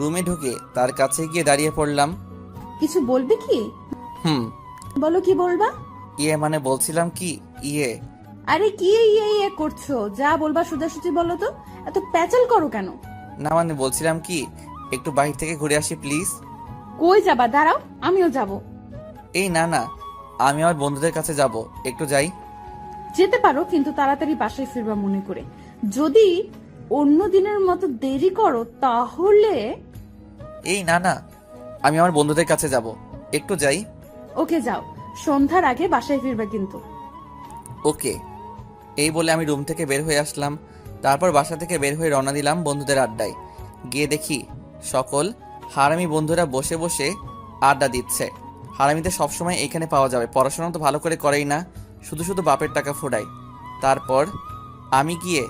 রুমে ঢুকে তার কাছে গিয়ে দাঁড়িয়ে পড়লাম। কিছু বলবে কি? বলো, কি বলবা? মানে বলছিলাম কি, আরে কি ইয়ে করছো, যা বলবা সোজাসুজি বলো তো, এত প্যাচাল করো কেন? না মানে বলছিলাম কি, একটু বাইরে থেকে ঘুরে আসি প্লিজ। কই যাবা? দাঁড়াও, আমিও যাব। এই না না, আমি আমার বন্ধুদের কাছে যাব, একটু যাই। যেতে পারো, কিন্তু তাড়াতাড়ি বাসায় ফিরবা মনে করে। যদি অন্য দিনের মতো দেরি করো তাহলে। এই না না, আমি আমার বন্ধুদের কাছে যাব, একটু যাই। ওকে যাও, সন্ধ্যার আগে বাসায় ফিরবা কিন্তু। ওকে। এই বলে আমি রুম থেকে বের হয়ে আসলাম। তারপর বাসা থেকে বের হয়ে রওনা দিলাম বন্ধুদের আড্ডায়। গিয়ে দেখি সকল হারামি বন্ধুরা বসে বসে আড্ডা দিচ্ছে। হারামিদের সবসময় এখানে পাওয়া যাবে, পড়াশোনা তো ভালো করে করেই না, শুধু শুধু বাপের টাকা ফোড়ায়। তারপর আমি গিয়ে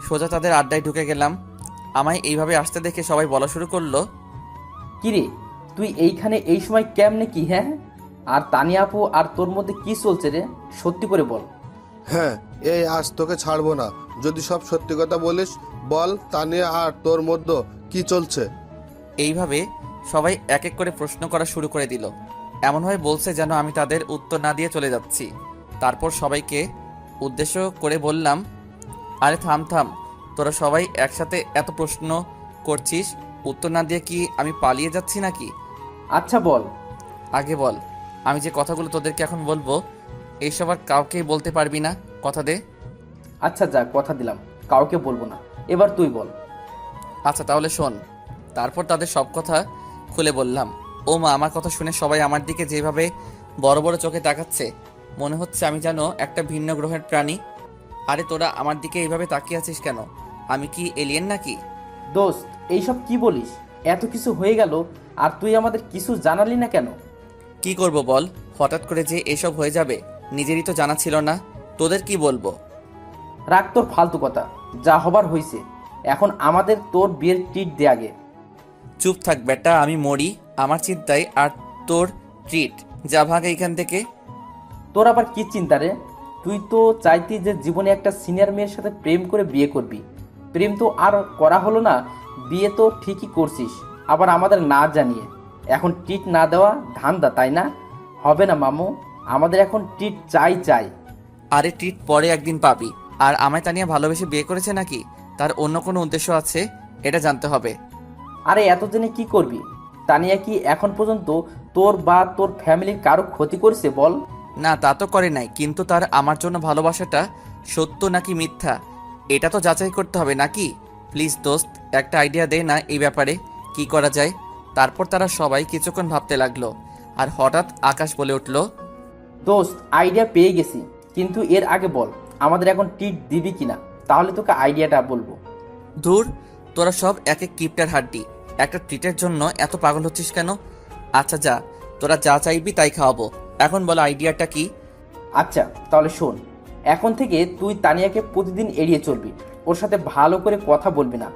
সোজা তাদের আড্ডায় ঢুকে গেলাম। আমায় এইভাবে আসতে দেখে সবাই বলা শুরু করলো, কিরে তুই এইখানে এই সময় কেমনে কি? হ্যাঁ, আর তানিয়া আপু আর তোর মধ্যে কি চলছে রে? সত্যি করে বল। হ্যাঁ, এই আজ তোকে ছাড়বো না, যদি সব সত্যি কথা বলিস। বল তানিয়া আর তোর মধ্যে কি চলছে? এইভাবে সবাই এক এক করে প্রশ্ন করা শুরু করে দিল। এমনভাবে বলছে যেন আমি তাদের উত্তর না দিয়ে চলে যাচ্ছি। তারপর সবাইকে উদ্দেশ্য করে বললাম, আরে থাম থাম, তোরা সবাই একসাথে এত প্রশ্ন করছিস, উত্তর না দিয়ে কি আমি পালিয়ে যাচ্ছি নাকি? আচ্ছা বল। আগে বল, আমি যে কথাগুলো তোদেরকে এখন বলবো এইসব আর কাউকেই বলতে পারবি না, কথা দে। আচ্ছা যা, কথা দিলাম, কাউকে বলবো না। এবার তুই বল। আচ্ছা তাহলে শোন। তারপর তাদের সব কথা খুলে বললাম। ও মা, আমার কথা শুনে সবাই আমার দিকে যেভাবে বড় বড় চোখে তাকাচ্ছে, মনে হচ্ছে আমি যেন একটা ভিন্ন গ্রহের প্রাণী। আরে তোরা আমার দিকে এইভাবে তাকিয়ে আছিস কেন? আমি কি এলিয়েন নাকি? দোস্ত, এইসব কি বলিস? এত কিছু হয়ে গেল আর তুই আমাদের কিছু জানালি না কেন? কি করব বল, হঠাৎ করে যে এসব হয়ে যাবে নিজেরই তো জানা ছিল না, তোদের কি বলবো? রাখ তোর ফালতু কথা, যা হবার হয়েছে। এখন আমাদের তোর বিয়ের ট্রিট দে আগে। চুপ থাক বেটা, আমি মরি আমার চিন্তায় আর তোর ট্রিট, যা ভাগ এইখান থেকে। তোর আবার কি চিন্তা রে? তুই তো চাইতি যে জীবনে একটা সিনিয়র মেয়ের সাথে প্রেম করে বিয়ে করবি। প্রেম তো আর করা হলো না, বিয়ে তো ঠিকই করছিস, আবার আমাদের না জানিয়ে। এখন ট্রিট না দেওয়া ধান্দা, তাই না? হবে না মামু, আমাদের এখন ট্রিট চাই চাই। আরে ট্রিট পরে একদিন পাবি। আর আমায় তানিয়া ভালোবেসে বিয়ে করেছে নাকি তার অন্য কোনো উদ্দেশ্য আছে, এটা জানতে হবে। আরে এত জেনে কি করবি? তানিয়া কি এখন পর্যন্ত তোর বা তোর ফ্যামিলির কারো ক্ষতি করেছে বল? না তা তো করে নাই, কিন্তু তার আমার জন্য ভালোবাসাটা সত্য নাকি মিথ্যা এটা তো যাচাই করতে হবে নাকি? প্লিজ দোস্ত, একটা আইডিয়া দে না এই ব্যাপারে, কি করা যায়? তারপর তারা সবাই কিছুক্ষণ ভাবতে লাগলো। আর হঠাৎ আকাশ বলে উঠল, দোস্ত, আইডিয়া পেয়ে গেছি, কিন্তু এর আগে বল আমাদের এখন ট্রিট দিবি কিনা, তাহলে তোকে আইডিয়াটা বলবো। ধুর, তোরা সব এক এক কিপটার হাড্ডি, একটা ট্রিটের জন্য এত পাগল হচ্ছিস কেন? আচ্ছা যা, তোরা যা চাইবি তাই খাওয়াবো। এখন বলো আইডিয়াটা কি? আচ্ছা তাহলে শোন, এখন থেকে তুই তানিয়াকে প্রতিদিন এড়িয়ে চলবি, ওর সাথে ভালো করে কথা বলবি না,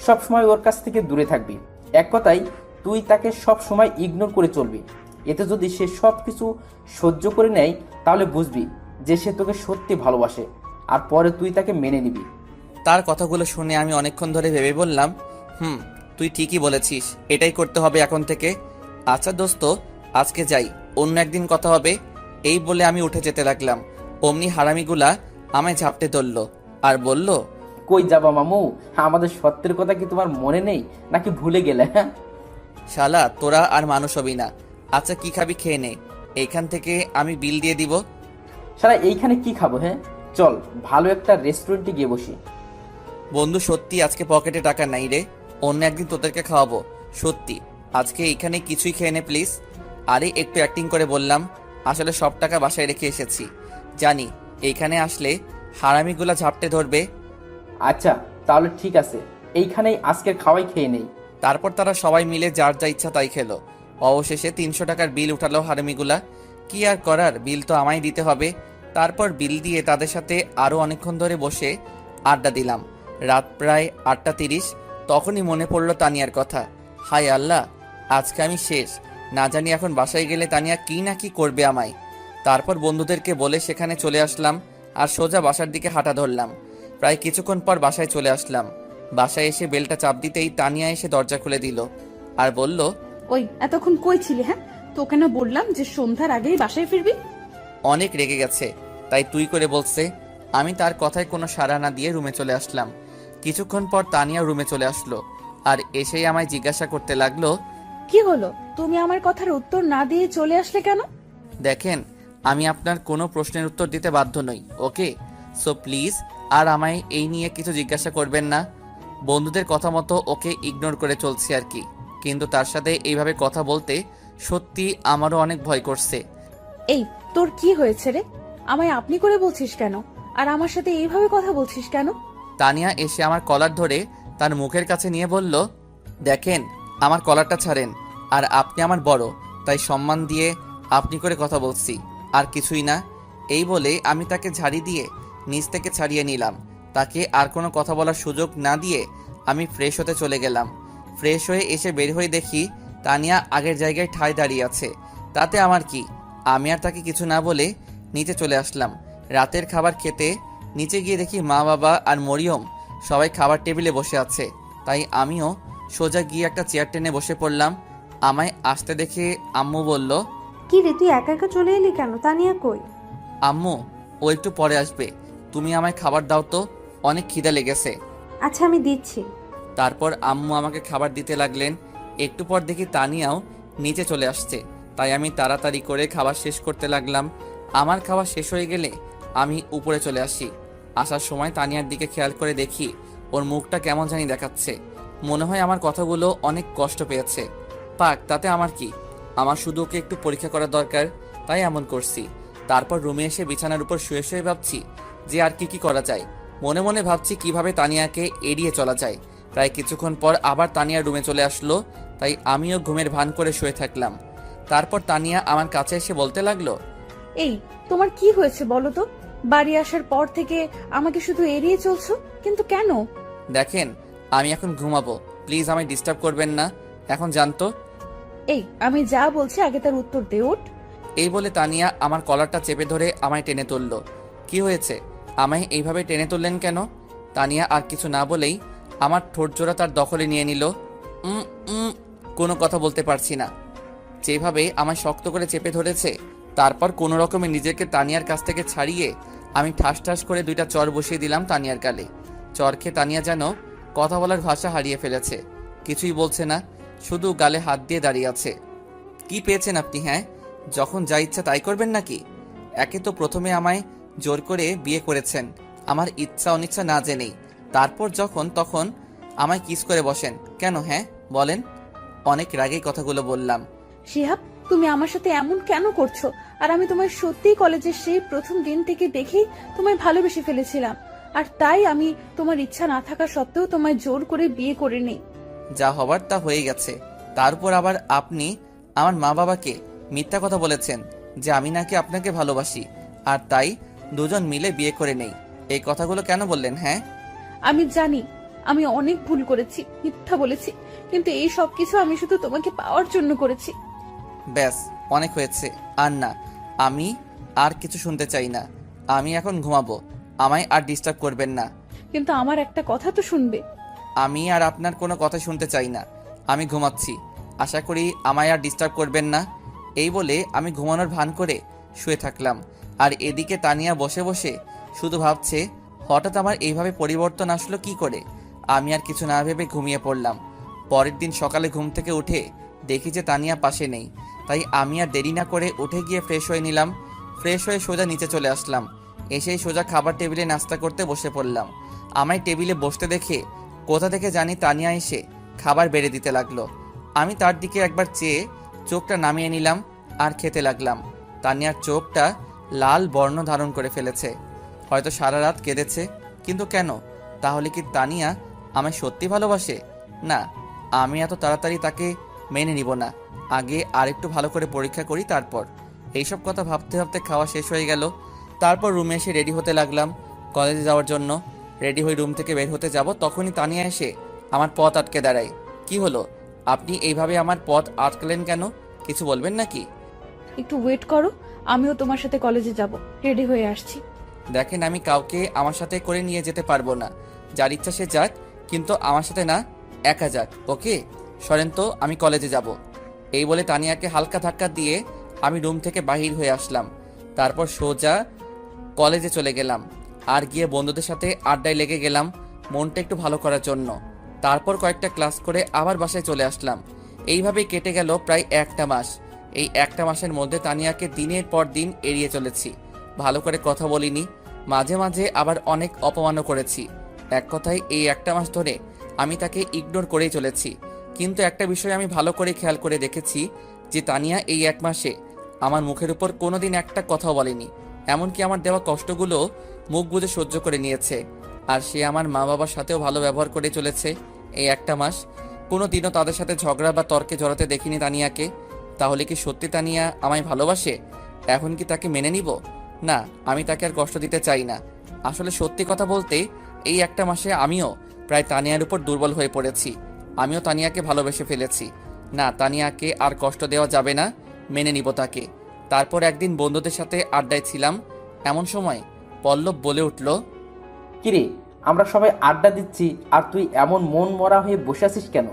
সব সময় ওর কাছ থেকে দূরে থাকবি। এক কথায় তুই তাকে সব সময় ইগনোর করে চলবি। এতে যদি সে সব কিছু সহ্য করে নেয় তাহলে বুঝবি যে সে তোকে সত্যি ভালোবাসে, আর পরে তুই তাকে মেনে নিবি। তার কথাগুলো শুনে আমি অনেকক্ষণ ধরে ভেবে বললাম, তুই ঠিকই বলেছিস, এটাই করতে হবে এখন থেকে। আচ্ছা দোস্ত, আজকে যাই, অন্য একদিন কথা হবে। এই বলে আমি উঠে যেতে লাগলাম। অমনি হারামিগুলা আমায় ঝাপটে ধরল আর বলল, কই যাবা মামু? আমাদের সত্যের কথা কি তোমার মনে নেই নাকি ভুলে গেলে? হ্যাঁ শালা তোরা আর মানুষ হবি না। আচ্ছা কি খাবি খেয়ে নে, এইখান থেকে আমি বিল দিয়ে দিব। সারা এইখানে কি খাবো? হ্যাঁ চল ভালো একটা রেস্টুরেন্টে গিয়ে বসি। বন্ধু সত্যি আজকে পকেটে টাকা নাই রে, অন্য একদিন তোদেরকে খাওয়াবো। সত্যি আজকে এইখানে কিছুই খেয়ে নে প্লিজ। আরে একটু অ্যাক্টিং করে বললাম, আসলে সব টাকা বাসায় রেখে এসেছি। জানি এইখানে আসলে হারামিগুলা ঝাপটে ধরবে। আচ্ছা তাহলে ঠিক আছে, এইখানেই আজকের খাওয়াই খেয়ে নেই। তারপর তারা সবাই মিলে যার যা ইচ্ছা তাই খেলো। অবশেষে 300 টাকার বিল উঠালো হারামিগুলা। কি আর করার, বিল তো আমায় দিতে হবে। তারপর বিল দিয়ে তাদের সাথে আরও অনেকক্ষণ ধরে বসে আড্ডা দিলাম। রাত প্রায় 8:30। তখনই মনে পড়লো তানিয়ার কথা। হায় আল্লাহ, আজকে আমি শেষ। না জানি এখন বাসায় গেলে তানিয়া কি না কি করবে আমায়। তারপর বন্ধুদেরকে বলে সেখানে চলে আসলাম আর সোজা বাসার দিকে হাঁটা ধরলাম। প্রায় কিছুক্ষণ পর বাসায় চলে আসলাম। বাসায় এসে বেলটা চাপ দিতেই তানিয়া এসে দরজা খুলে দিল আর বলল, ওই এতক্ষণ কই ছিলি? হ্যাঁ, তোকে না বললাম যে সন্ধ্যার আগেই বাসায় ফিরবি? অনেক রেগে গেছে তাই তুই করে বলছে। আমি তার কথায় কোনো সাড়া না দিয়ে রুমে চলে আসলাম। কিছুক্ষণ পর তানিয়া রুমে চলে আসলো আর এসেই আমায় জিজ্ঞাসা করতে লাগলো, কি হলো, তুমি আমার কথার উত্তর না দিয়ে চলে আসলে কেন? দেখেন, আমি আপনার কোনো প্রশ্নের উত্তর দিতে বাধ্য নই, ওকে? সো প্লিজ আর আমায় এই নিয়ে কিছু জিজ্ঞাসা করবেন না। বন্ধুদের কথা মতো ওকে ইগনোর করে চলছি আর কি, কিন্তু তার সাথে এইভাবে কথা বলতে সত্যি আমারও অনেক ভয় করছে। এই তোর কি হয়েছে রে? আমায় আপনি করে বলছিস কেন? আর আমার সাথে এইভাবে কথা বলছিস কেন? তানিয়া এসে আমার কলার ধরে তার মুখের কাছে নিয়ে বলল, দেখেন আমার কলারটা ছাড়েন। আর আপনি আমার বড়, তাই সম্মান দিয়ে আপনি করে কথা বলছি, আর কিছুই না। এই বলে আমি তাকে ঝাড়ি দিয়ে নিচ থেকে ছাড়িয়ে নিলাম। তাকে আর কোনো কথা বলার সুযোগ না দিয়ে আমি ফ্রেশ হতে চলে গেলাম। ফ্রেশ হয়ে এসে বের হয়ে দেখি তানিয়া আগের জায়গায় ঠায় দাঁড়িয়ে আছে। তাতে আমার কি, আমি আর তাকে কিছু না বলে নিচে চলে আসলাম। রাতের খাবার খেতে নিচে গিয়ে দেখি মা, বাবা আর মরিয়ম সবাই খাবার টেবিলে বসে আছে। তাই আমিও সোজা গিয়ে একটা চেয়ার টেনে বসে পড়লাম। আমায় আসতে দেখে আম্মু বলল, কি রে, তুই একা একা চলে এলি কেন? তানিয়া কই? আম্মু, ও একটু পরে আসবে, তুমি আমায় খাবার দাও তো, অনেক খিদে লেগেছে। আচ্ছা, আমি দিচ্ছি। তারপর আম্মু আমাকে খাবার দিতে লাগলেন। একটু পর দেখি তানিয়াও নিচে চলে আসছে। তাই আমি তাড়াতাড়ি করে খাবার শেষ করতে লাগলাম। আমার খাবার শেষ হয়ে গেলে আমি উপরে চলে আসি। আসার সময় তানিয়ার দিকে খেয়াল করে দেখি ওর মুখটা কেমন জানি দেখাচ্ছে। মনে হয় আমার কথাগুলো অনেক কষ্ট পেয়েছে। পাক, তাতে আমার কি, আমার শুধু ওকে একটু পরীক্ষা করা দরকার, তাই এমন করছি। তারপর রুমে এসে বিছানার উপর শুয়ে শুয়ে ভাবছি যে আর কি কি করা যায়। মনে মনে ভাবছি কিভাবে তানিয়াকে এড়িয়ে চলা যায়। প্রায় কিছুক্ষণ পর আবার তানিয়া রুমে চলে আসলো, তাই আমিও ঘুমের ভান করে শুয়ে থাকলাম। তারপর তানিয়া আমার কাছে এসে বলতে লাগলো, এই, তোমার কি হয়েছে বলো তো? বাড়ি আসার পর থেকে আমাকে শুধু এড়িয়ে চলছো, কিন্তু কেন? দেখেন, আমি এখন ঘুমাবো, প্লিজ আমায় ডিস্টার্ব করবেন না, এখন জানতো। এই, আমি যা বলছি আগে তার উত্তর দে, ওঠ। এই বলে তানিয়া আমার কলারটা চেপে ধরে আমায় টেনে তুলল। কি হয়েছে, আমায় এইভাবে টেনে তুললেন কেন? তানিয়া আর কিছু না বলেই আমার ঠোঁটজোড়া তার দখলে নিয়ে নিল। কোনো কথা বলতে পারছি না। যেভাবে আমায় শক্ত করে চেপে ধরেছে, তারপর কোনো রকমে নিজেকে তানিয়ার কাছ থেকে ছাড়িয়ে আমি ঠাস ঠাস করে 2টা চর বসিয়ে দিলাম তানিয়ার গালে। চর খেয়ে তানিয়া যেন কথা বলার ভাষা হারিয়ে ফেলেছে, কিছুই বলছে না, শুধু গালে হাত দিয়ে দাঁড়িয়ে আছে। কি পেয়েছেন আপনি? হ্যাঁ, যখন যা ইচ্ছা তাই করবেন নাকি? একে তো প্রথমে আমায় জোর করে বিয়ে করেছেন আমার ইচ্ছা অনিচ্ছা না জেনেই, তারপর যখন তখন আমায় কিস করে বসেন কেন? হ্যাঁ বলেন। অনেক রাগেই কথাগুলো বললাম। শিহাব, তুমি আমার সাথে এমন কেন করছো? আর আমি তোমায় সত্যিই কলেজের সেই প্রথম দিন থেকে দেখেই তোমায় ভালোবেসে ফেলেছিলাম, আর তাই আমি তোমার ইচ্ছা না থাকা সত্ত্বেও তোমায় জোর করে বিয়ে করে নিই। যা হবার তা হয়ে গেছে। তারপর আবার আপনি আমার মা বাবাকে মিথ্যা কথা বলেছেন যে আমি নাকি আপনাকে ভালোবাসি, আর তাই দুজন মিলে বিয়ে করে নেই। এই কথাগুলো কেন বললেন? হ্যাঁ, আমি জানি আমি অনেক ভুল করেছি, মিথ্যা বলেছি, কিন্তু এই সব কিছু আমি শুধু তোমাকে পাওয়ার জন্য করেছি। ব্যাস, অনেক হয়েছে, আর না, আমি আর কিছু শুনতে চাই না। আমি এখন ঘুমাবো, আমায় আর ডিস্টার্ব করবেন না। কিন্তু আমার একটা কথা তো শুনবে। আমি আর আপনার কোনো কথা শুনতে চাই না, আমি ঘুমাচ্ছি, আশা করি আমায় আর ডিস্টার্ব করবেন না। এই বলে আমি ঘুমানোর ভান করে শুয়ে থাকলাম। আর এদিকে তানিয়া বসে বসে শুধু ভাবছে হঠাৎ আমার এইভাবে পরিবর্তন আসলো কি করে। আমি আর কিছু না ভেবে ঘুমিয়ে পড়লাম। পরের দিন সকালে ঘুম থেকে উঠে দেখি যে তানিয়া পাশে নেই, তাই আমি আর দেরি না করে উঠে গিয়ে ফ্রেশ হয়ে নিলাম। ফ্রেশ হয়ে সোজা নিচে চলে আসলাম। এসেই সোজা খাবার টেবিলে নাস্তা করতে বসে পড়লাম। আমায় টেবিলে বসতে দেখে কোথা থেকে জানি তানিয়া এসে খাবার বেড়ে দিতে লাগলো। আমি তার দিকে একবার চেয়ে চোখটা নামিয়ে নিলাম আর খেতে লাগলাম। তানিয়ার চোখটা লাল বর্ণ ধারণ করে ফেলেছে, হয়তো সারা রাত কেঁদেছে। কিন্তু কেন? তাহলে কি তানিয়া আমায় সত্যি ভালোবাসে? না, আমি এত তাড়াতাড়ি তাকে মেনে নিব না, আগে আর একটু ভালো করে পরীক্ষা করি তারপর। এইসব কথা ভাবতে ভাবতে খাওয়া শেষ হয়ে গেল। তারপর রুমে এসে রেডি হতে লাগলাম কলেজে যাওয়ার জন্য। রেডি হয়ে রুম থেকে বের হতে যাব, তখনই তানিয়া এসে আমার পথ আটকে দাঁড়ায়। কি হলো, আপনি এইভাবে আমার পথ আটকালেন কেন? কিছু বলবেন নাকি? একটু ওয়েট করো, আমিও তোমার সাথে কলেজে যাব, রেডি হয়ে আসছি। দেখেন, আমি কাউকে আমার সাথে করে নিয়ে যেতে পারবো না, যার ইচ্ছা সে যাক, কিন্তু আমার সাথে না, একা যাক। ওকে সরেন তো, আমি কলেজে যাব। এই বলে তানিয়াকে হালকা ধাক্কা দিয়ে আমি রুম থেকে বাহির হয়ে আসলাম। তারপর সোজা কলেজে চলে গেলাম আর গিয়ে বন্ধুদের সাথে আড্ডায় লেগে গেলাম মনটা একটু ভালো করার জন্য। তারপর কয়েকটা ক্লাস করে আবার বাসায় চলে আসলাম। এইভাবেই কেটে গেল প্রায় একটা মাস। এই একটা মাসের মধ্যে তানিয়াকে দিনের পর দিন এড়িয়ে চলেছি, ভালো করে কথা বলিনি, মাঝে মাঝে আবার অনেক অপমানও করেছি। এক কথায় এই একটা মাস ধরে আমি তাকে ইগনোর করেই চলেছি। কিন্তু একটা বিষয় আমি ভালো করে খেয়াল করে দেখেছি যে তানিয়া এই এক মাসে আমার মুখের উপর কোনোদিন একটা কথাও বলেনি, এমনকি আমার দেওয়া কষ্টগুলো মুখ বুজে সহ্য করে নিয়েছে। আর সে আমার মা বাবার সাথেও ভালো ব্যবহার করে চলেছে এই একটা মাস। কোনো দিনও তাদের সাথে ঝগড়া বা তর্কে জড়াতে দেখিনি তানিয়াকে। তাহলে কি সত্যি তানিয়া আমায় ভালোবাসে? এখন কি তাকে মেনে নিব? না, আমি তাকে আর কষ্ট দিতে চাই না। আসলে সত্যি কথা বলতে এই একটা মাসে আমিও প্রায় তানিয়ার উপর দুর্বল হয়ে পড়েছি। আমিও তানিয়াকে ভালোবেসে ফেলেছি। না, তানিয়াকে আর কষ্ট দেওয়া যাবে না, মেনে নিব তাকে। তারপর একদিন বন্ধুদের সাথে আড্ডায় ছিলাম, এমন সময় পল্লব বলে উঠল, কিরে, আমরা সবাই আড্ডা দিচ্ছি আর তুই এমন মন মরা হয়ে বসে আছিস কেন?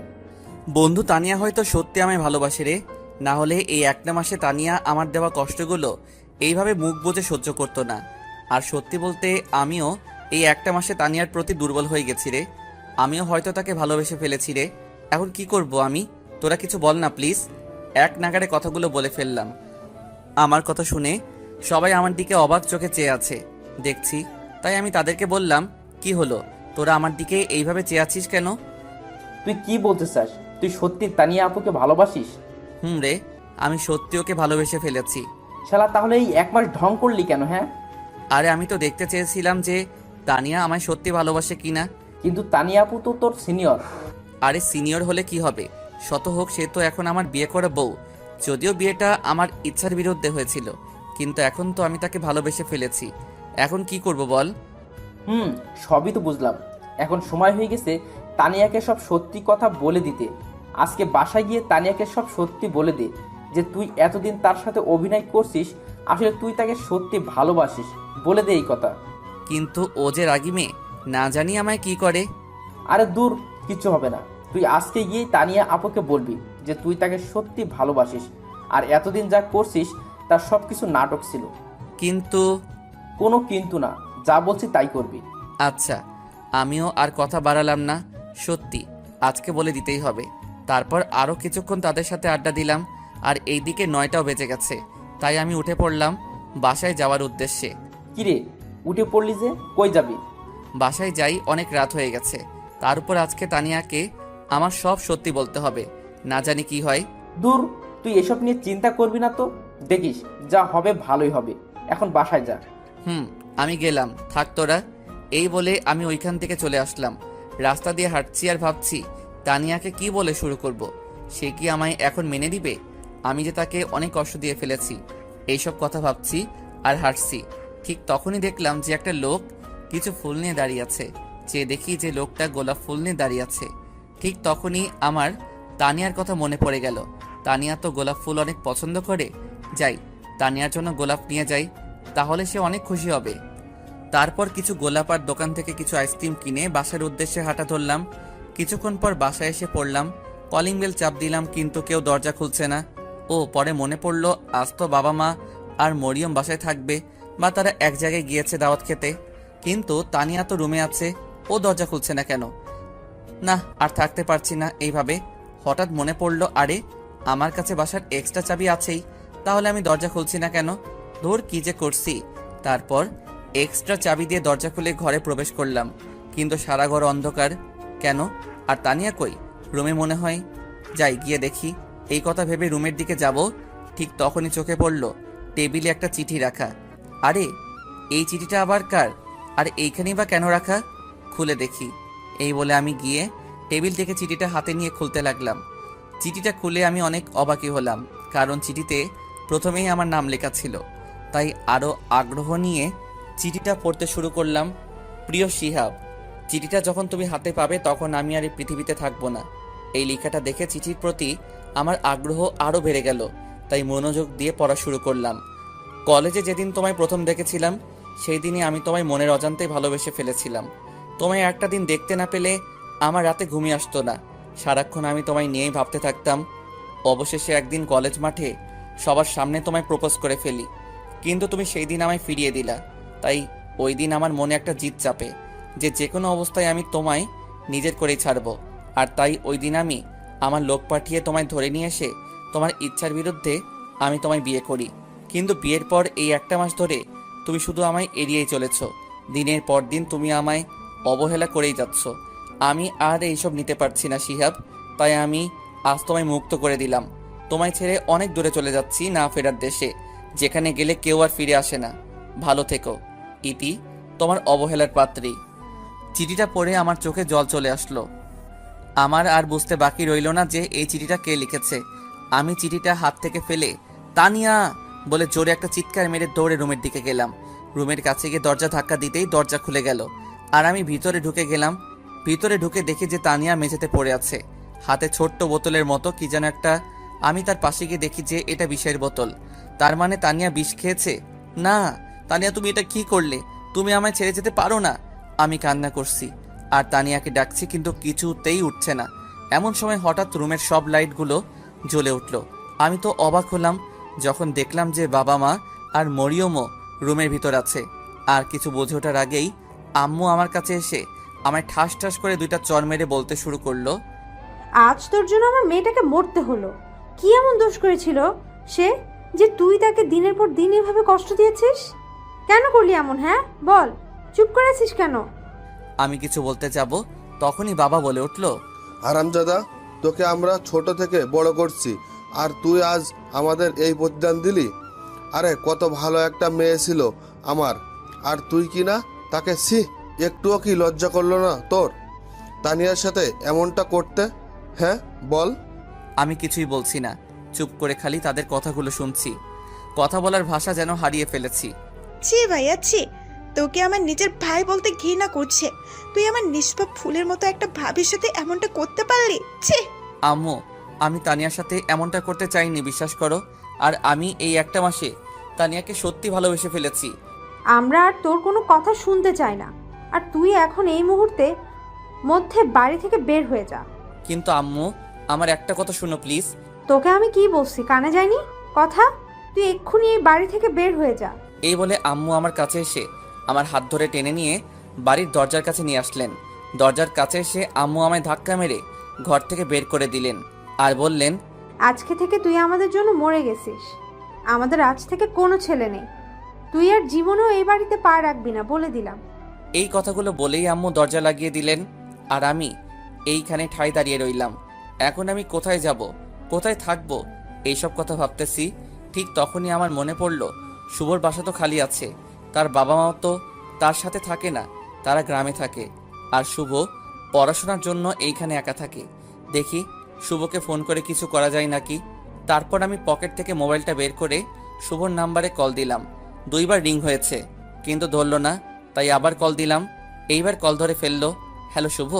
বন্ধু তানিয়া হয়তো সত্যি আমায় ভালোবাসে রে, না হলে এই একটা মাসে তানিয়া আমার দেওয়া কষ্টগুলো এইভাবে মুখ বুজে সহ্য করতো না। আর সত্যি বলতে আমিও এই একটা মাসে তানিয়ার প্রতি দুর্বল হয়ে গেছি রে। আমিও হয়তো তাকে ভালোবেসে ফেলেছি রে। এখন কি করব আমি? তোরা কিছু বল না প্লিজ। এক নাগাড়ে কথাগুলো বলে ফেললাম। আমার কথা শুনে সবাই আমার দিকে অবাক চোখে চেয়ে আছে দেখছি, তাই আমি তাদেরকে বললাম, কি হলো, তোরা আমার দিকে এইভাবে চেয়ে আছিস কেন? তুই কি বলতে চাস? তুই সত্যি তানিয়া আপুকে ভালোবাসিস? রে, আমি সত্যি ওকে ভালোবেসে ফেলেছি। শালা, তাহলে এই 1 মাস ঢং করলি কেন? হ্যাঁ, আরে আমি তো দেখতে চেয়েছিলাম যে তানিয়া আমায় সত্যি ভালোবাসে কিনা। কিন্তু তানিয়া আপু তো তোর সিনিয়র। আরে সিনিয়র হলে কি হবে, শত হোক সে তো এখন আমার বিয়ে করা বউ। যদিও বিয়েটা আমার ইচ্ছার বিরুদ্ধে হয়েছিল, কিন্তু এখন তো আমি তাকে ভালোবেসে ফেলেছি। এখন কি করব বল? সবই তো বুঝলাম। এখন সময় হয়ে গেছে তানিয়াকে সব সত্যি কথা বলে দিতে। আজকে বাসায় গিয়ে তানিয়াকে সব সত্যি বলে দে যে তুই এতদিন তার সাথে অভিনয় করছিস, আসলে তুই তাকে সত্যি ভালোবাসিস। বলে দে এই কথা। কিন্তু ও যে রাগী মেয়ে, না জানি আমায় কি করে। আরে দূর, কিচ্ছু হবে না। তুই আজকে গিয়েই তানিয়া আপুকে বলবি যে তুই তাকে সত্যি ভালোবাসিস, আর এতদিন যা করছিস তার সব কিছু নাটক ছিল। কিন্তু কোনো কিন্তু না, যা বলছি তাই করবি। আচ্ছা, আমিও আর কথা বাড়ালাম না। সত্যি আজকে বলে দিতেই হবে। তারপর আরও কিছুক্ষণ তাদের সাথে আড্ডা দিলাম, আর এইদিকে 9টাও বেজে গেছে। তাই আমি উঠে পড়লাম বাসায় যাওয়ার উদ্দেশ্যে। কিরে, উঠে পড়লি যে? কই যাবি? বাসায় যাই, অনেক রাত হয়ে গেছে। তার উপর আজকে তানিয়াকে আমার সব সত্যি বলতে হবে, না জানি কি হয়। দূর, তুই এসব নিয়ে চিন্তা করবি না তো। দেখিস যা হবে ভালোই হবে। এখন বাসায় যা। আমি গেলাম, থাক তোরা। এই বলে আমি ওইখান থেকে চলে আসলাম। রাস্তা দিয়ে হাঁটছি আর ভাবছি তানিয়াকে কি বলে শুরু করব। সে কি আমায় এখন মেনে দিবে? আমি যে তাকে অনেক কষ্ট দিয়ে ফেলেছি, এইসব কথা ভাবছি আর হাঁটছি। ঠিক তখনই দেখলাম যে একটা লোক কিছু ফুল নিয়ে দাঁড়িয়ে আছে। চেয়ে দেখি যে লোকটা গোলাপ ফুল নিয়ে দাঁড়িয়ে আছে। ঠিক তখনই আমার তানিয়ার কথা মনে পড়ে গেল। তানিয়া তো গোলাপ ফুল অনেক পছন্দ করে। যাই, তানিয়ার জন্য গোলাপ নিয়ে যাই, তাহলে সে অনেক খুশি হবে। তারপর কিছু গোলাপ আর দোকান থেকে কিছু আইসক্রিম কিনে বাসার উদ্দেশ্যে হাঁটা ধরলাম। কিছুক্ষণ পর বাসায় এসে পড়লাম। কলিং বেল চাপ দিলাম, কিন্তু কেউ দরজা খুলছে না। পরে মনে পড়লো আজ তো বাবা মা আর মরিয়ম বাসায় থাকবে, বা তারা এক জায়গায় গিয়েছে দাওয়াত খেতে। কিন্তু তানিয়া তো রুমে আছে, ও দরজা খুলছে না কেন? না, আর থাকতে পারছি না এইভাবে। হঠাৎ মনে পড়লো, আরে আমার কাছে বাসার এক্সট্রা চাবি আছেই, তাহলে আমি দরজা খুলছি না কেন? ধুর, কি যে করছি। তারপর এক্সট্রা চাবি দিয়ে দরজা খুলে ঘরে প্রবেশ করলাম, কিন্তু সারা ঘর অন্ধকার। কেন? আর তানিয়া কই? রুমে মনে হয়। যাই, গিয়ে দেখি। এই কথা ভেবে রুমের দিকে যাব, ঠিক তখনই চোখে পড়ল টেবিলে একটা চিঠি রাখা। আরে এই চিঠিটা আবার কার? আর এইখানেই বা কেন রাখা? খুলে দেখি। এই বলে আমি গিয়ে টেবিল থেকে চিঠিটা হাতে নিয়ে খুলতে লাগলাম। চিঠিটা খুলে আমি অনেক অবাকই হলাম, কারণ চিঠিতে প্রথমেই আমার নাম লেখা ছিল। তাই আরও আগ্রহ নিয়ে চিঠিটা পড়তে শুরু করলাম। প্রিয় শিহাব, চিঠিটা যখন তুমি হাতে পাবে তখন আমি আর এই পৃথিবীতে থাকবো না। এই লেখাটা দেখে চিঠির প্রতি আমার আগ্রহ আরও বেড়ে গেল, তাই মনোযোগ দিয়ে পড়া শুরু করলাম। কলেজে যেদিন তোমায় প্রথম দেখেছিলাম, সেই দিনই আমি তোমায় মনের অজান্তেই ভালোবেসে ফেলেছিলাম। তোমায় একটা দিন দেখতে না পেলে আমার রাতে ঘুমিয়ে আসতো না। সারাক্ষণ আমি তোমায় নিয়েই ভাবতে থাকতাম। অবশেষে একদিন কলেজ মাঠে সবার সামনে তোমায় প্রপোজ করে ফেলি, কিন্তু তুমি সেই দিন আমায় ফিরিয়ে দিলা। তাই ওই দিন আমার মনে একটা জিদ চাপে যে কোনো অবস্থায় আমি তোমায় নিজের করেই ছাড়বো। আর তাই ওই দিন আমি আমার লোক পাঠিয়ে তোমায় ধরে নিয়ে এসে তোমার ইচ্ছার বিরুদ্ধে আমি তোমায় বিয়ে করি। কিন্তু বিয়ের পর এই একটা মাস ধরে তুমি শুধু আমায় এড়িয়েই চলেছ। দিনের পর দিন তুমি আমায় অবহেলা করেই যাচ্ছ। আমি আর এইসব নিতে পারছি না শিহাব, তাই আমি আজ তোমায় মুক্ত করে দিলাম। তোমায় ছেড়ে অনেক দূরে চলে যাচ্ছি, না ফেরার দেশে, যেখানে গেলে কেউ আর ফিরে আসে না। ভালো থেকো। ইতি, তোমার অবহেলার পাত্রী। চিঠিটা পড়ে আমার চোখে জল চলে আসলো। আমার আর বুঝতে বাকি রইল না যে এই চিঠিটা কে লিখেছে। আমি চিঠিটা হাত থেকে ফেলে তানিয়া বলে জোরে একটা চিৎকার মেরে দৌড়ে রুমের দিকে গেলাম। রুমের কাছে গিয়ে দরজা ধাক্কা দিতেই দরজা খুলে গেল আর আমি ভিতরে ঢুকে গেলাম। ভিতরে ঢুকে দেখি যে তানিয়া মেঝেতে পড়ে আছে, হাতে ছোট্ট বোতলের মতো কি যেন একটা। আমি তার পাশে গিয়ে দেখি যে এটা বিষের বোতল। তার মানে তানিয়া বিষ খেয়েছে। না তানিয়া, তুমি এটা কি করলে? তুমি আমায় ছেড়ে যেতে পারো না। আমি কান্না করছি আর তানিয়াকে ডাকছি, কিন্তু কিছুতেই উঠছে না। এমন সময় হঠাৎ রুমের সব লাইটগুলো জ্বলে উঠল। আমি তো অবাক হলাম যখন দেখলাম যে বাবা মা আর মরিয়মও রুমের ভিতর আছে। আর কিছু বুঝে ওঠার আগেই আম্মু আমার কাছে এসে আমায় ঠাস ঠাস করে 2টা চড় মেরে বলতে শুরু করলো, আজ তোর জন্য আমার মেয়েটাকে মরতে হলো। কি এমন দোষ করেছিল সে যে তুই তাকে দিনের পর দিন এভাবে কষ্ট দিয়েছিস? কেন করলি এমন? হ্যাঁ বল, চুপ করে আছিস কেন? আমি কিছু বলতে যাব তখনই বাবা বলে উঠল, হারামজাদা, তোকে আমরা ছোট থেকে বড় করছি আর তুই আজ আমাদের এই প্রতিদান দিলি? আরে কত ভালো একটা মেয়ে ছিল আমার, আর তুই কি না তাকে একটুও কি লজ্জা করলো না তোর তানিয়ার সাথে এমনটা করতে? হ্যাঁ বল। আমি কিছুই বলছি না, চুপ করে খালি তাদের কথাগুলো শুনছি। কথা বলার ভাষা যেন হারিয়ে ফেলেছি। ছি ভাইয়া ছি, তোকে আমার নিজের ভাই বলতে ঘৃণা করছে। তুই আমার নিষ্পাপ ফুলের মতো একটা ভাবির সাথে এমনটা করতে পারলি? ছি। আম্মু, আমি তানিয়ার সাথে এমনটা করতে চাইনি, বিশ্বাস করো। আর আমি এই একটা মাসে তানিয়াকে সত্যি ভালোবেসে ফেলেছি। আমরা আর তোর কোনো কথা শুনতে চাই না, আর তুই এখন এই মুহূর্তে মধ্যে বাড়ি থেকে বের হয়ে যা। কিন্তু আম্মু, আমার একটা কথা শুনো প্লিজ। তোকে আমি কি বলছি, কানে যায়নি কথা? তুই এক্ষুনি এই বাড়ি থেকে বের হয়ে যা। এই বলে আম্মু আমার কাছে এসে আমার হাত ধরে টেনে নিয়ে বাড়ির দরজার কাছে নিয়ে আসলেন। দরজার কাছে এসে আম্মু আমায় ধাক্কা মেরে ঘর থেকে বের করে দিলেন আর বললেন, আজকে থেকে তুই আমাদের জন্য মরে গেছিস। আমাদের আজ থেকে কোনো ছেলে নেই। তুই আর জীবনেও এই বাড়িতে পা রাখবি না, বলে দিলাম। এই কথাগুলো বলেই আম্মু দরজা লাগিয়ে দিলেন আর আমি এইখানে ঠাই দাঁড়িয়ে রইলাম। এখন আমি কোথায় যাব, কোথায় থাকবো, এইসব কথা ভাবতেছি। ঠিক তখনই আমার মনে পড়ল শুভর বাসা তো খালি আছে, তার বাবা মাও তো তার সাথে থাকে না, তারা গ্রামে থাকে। আর শুভ পড়াশোনার জন্য এইখানে একা থাকে। দেখি শুভকে ফোন করে কিছু করা যায় নাকি। তারপর আমি পকেট থেকে মোবাইলটা বের করে শুভর নাম্বারে কল দিলাম। 2বার রিং হয়েছে কিন্তু ধরলো না, তাই আবার কল দিলাম। এইবার কল ধরে ফেললো। হ্যালো শুভ।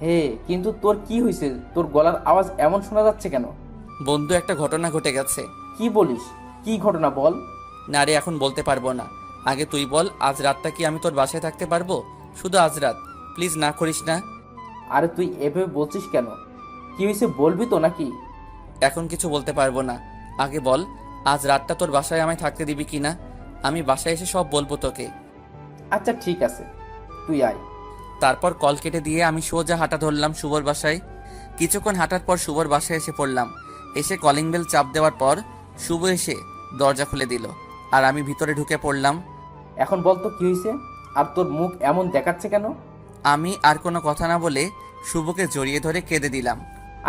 হে, কিন্তু তোর কি হয়েছে? তোর গলার আওয়াজ এমন শোনা যাচ্ছে কেন? বন্ধু, একটা ঘটনা ঘটে গেছে। কি বলিস? কি ঘটনা বল। না রে, এখন বলতে পারবো না। আগে তুই বল, আজ রাতটা কি আমি তোর বাসায় থাকতে পারবো? শুধু আজ রাত, প্লিজ না করিস না। আরে তুই এভাবে বলছিস কেন? কি হয়েছে বলবি তো নাকি? এখন কিছু বলতে পারবো না। আগে বল, আজ রাতটা তোর বাসায় আমায় থাকতে দিবি কিনা? আমি বাসায় এসে সব বলবো তোকে। আচ্ছা ঠিক আছে, তুই আয়। তারপর কল কেটে দিয়ে আমি সোজা হাঁটা ধরলাম শুভর বাসায়। কিছুক্ষণ হাঁটার পর শুভর বাসায় এসে পড়লাম। এসে কলিং বেল চাপ দেওয়ার পর শুভ এসে দরজা খুলে দিল আর আমি ভিতরে ঢুকে পড়লাম। এখন বল তো কি হয়েছে, আর তোর মুখ এমন দেখাচ্ছে কেন? আমি আর কোনো কথা না বলে শুভকে জড়িয়ে ধরে কেঁদে দিলাম।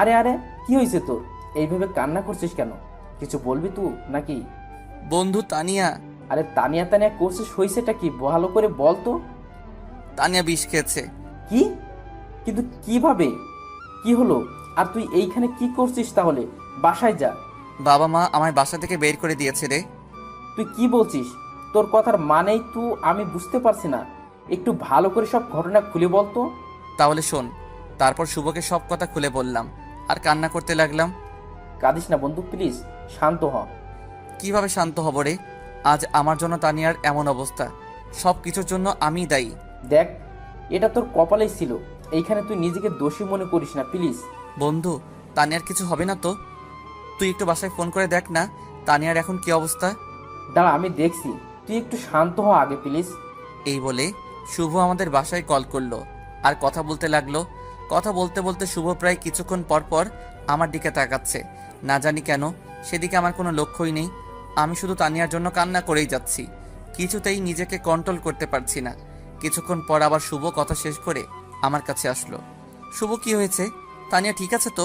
আরে আরে, কি হয়েছে তোর? এইভাবে কান্না করছিস কেন? কিছু বলবি তুই নাকি? বন্ধু, তানিয়া। আরে তানিয়া তানিয়া করছিস, হয়েছেটা কি ভালো করে বল তো। তানিয়া বিষ খেয়েছে। কি? কিন্তু কিভাবে? কি হলো? আর তুই এইখানে কি করছিস তাহলে? বাসায় যা। বাবা মা আমায় বাসা থেকে বের করে দিয়েছে রে। তুই কি বলছিস? তোর কথার মানেই তো আমি বুঝতে পারছি না। একটু ভালো করে সব ঘটনা খুলে বল তো। তাহলে শোন। তারপর শুভকে সব কথা খুলে বললাম আর কান্না করতে লাগলাম। কাঁদিস না বন্ধু, প্লিজ শান্ত হ। কিভাবে শান্ত হব রে? আজ আমার জন্য তানিয়ার এমন অবস্থা। সব কিছুর জন্য আমিই দায়ী। দেখ, এটা তোর কপালেই ছিল। এইখানে তুই নিজেকে দোষী মনে করিস না প্লিজ। বন্ধু, তানিয়ার কিছু হবে না তো? তুই একটু বাসায় ফোন করে দেখ না তানিয়ার এখন কি অবস্থা। দাঁড়া, আমি দেখছি। তুই একটু শান্ত হ আগে প্লিজ। এই বলে শুভ আমাদের বাসায় কল করলো আর কথা বলতে লাগলো। কথা বলতে বলতে শুভ প্রায় কিছুক্ষণ পর পর আমার দিকে তাকাচ্ছে। না জানি কেন সেদিকে আমার কোনো লক্ষ্যই নেই। আমি শুধু তানিয়ার জন্য কান্না করেই যাচ্ছি। কিছুতেই নিজেকে কন্ট্রোল করতে পারছি না। কিছুক্ষণ পর আবার শুভ কথা শেষ করে আমার কাছে আসলো। শুভ, কি হয়েছে? তানিয়া ঠিক আছে তো?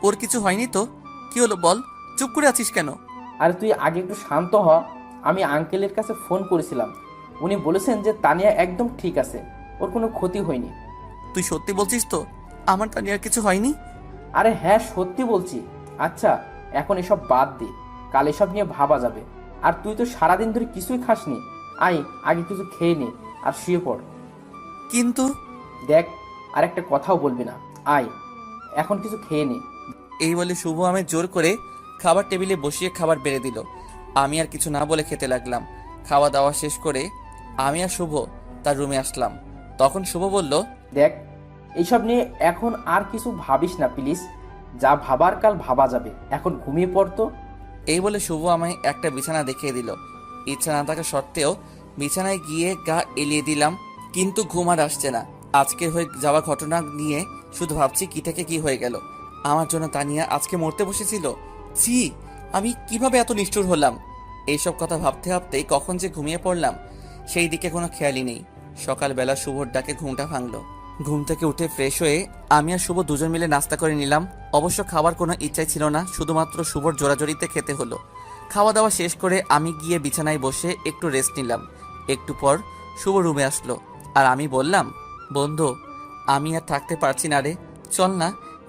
ওর কিছু হয়নি তো? কি হলো বল, চুপ করে আছিস কেন? আরে তুই আগে একটু শান্ত হ। আমি আঙ্কেলের কাছে ফোন করেছিলাম, উনি বলেছেন যে তানিয়া একদম ঠিক আছে, ওর কোনো ক্ষতি হয়নি। তুই সত্যি বলছিস তো? আমার তানিয়ার কিছু হয়নি? আরে হ্যাঁ, সত্যি বলছি। আচ্ছা, এখন এসব বাদ দে, কাল এসব নিয়ে ভাবা যাবে। আর তুই তো সারাদিন ধরে কিছুই খাসনি। আয়, আগে কিছু খেয়ে নে আর শুয়ে পড়। কিন্তু দেখ, আর একটা কথাও বলবি না। আয়, এখন কিছু খেয়ে নে। এই বলে শুভ আমি জোর করে খাবার টেবিলে বসিয়ে খাবার বেড়ে দিল। আমি আর কিছু না বলে খেতে লাগলাম। খাওয়া দাওয়া শেষ করে আমি আর শুভ তার রুমে আসলাম। তখন শুভ বলল, দেখ, এইসব নিয়ে এখন আর কিছু ভাবিস না প্লিজ। যা ভাবার কাল ভাবা যাবে, এখন ঘুমিয়ে পড়তো। এই বলে শুভ আমায় একটা বিছানা দেখিয়ে দিল। ইচ্ছা না থাকা সত্ত্বেও বিছানায় গিয়ে গা এলিয়ে দিলাম, কিন্তু ঘুম আর আসছে না। আজকে হয়ে যাওয়া ঘটনা নিয়ে শুধু ভাবছি কি থেকে কি হয়ে গেল। আমার জন্য তানিয়া আজকে মরতে বসেছিল। ছি, আমি কিভাবে এত নিষ্ঠুর হলাম। এইসব কথা ভাবতে ভাবতেই কখন যে ঘুমিয়ে পড়লাম সেই দিকে কোনো খেয়ালই নেই। সকালবেলা শুভর ডাকে ঘুমটা ভাঙলো। ঘুম থেকে উঠে ফ্রেশ হয়ে আমি আর শুভ দুজন মিলে নাস্তা করে নিলাম। অবশ্য খাবার কোনো ইচ্ছাই ছিল না, শুধুমাত্র শুভর জোরাজোরিতে খেতে হলো। খাওয়া দাওয়া শেষ করে আমি গিয়ে বিছানায় বসে একটু রেস্ট নিলাম। একটু পর শুভ রুমে আসলো আর আমি বললাম, বন্ধু, আমি আর থাকতে পারছি না রে, চল না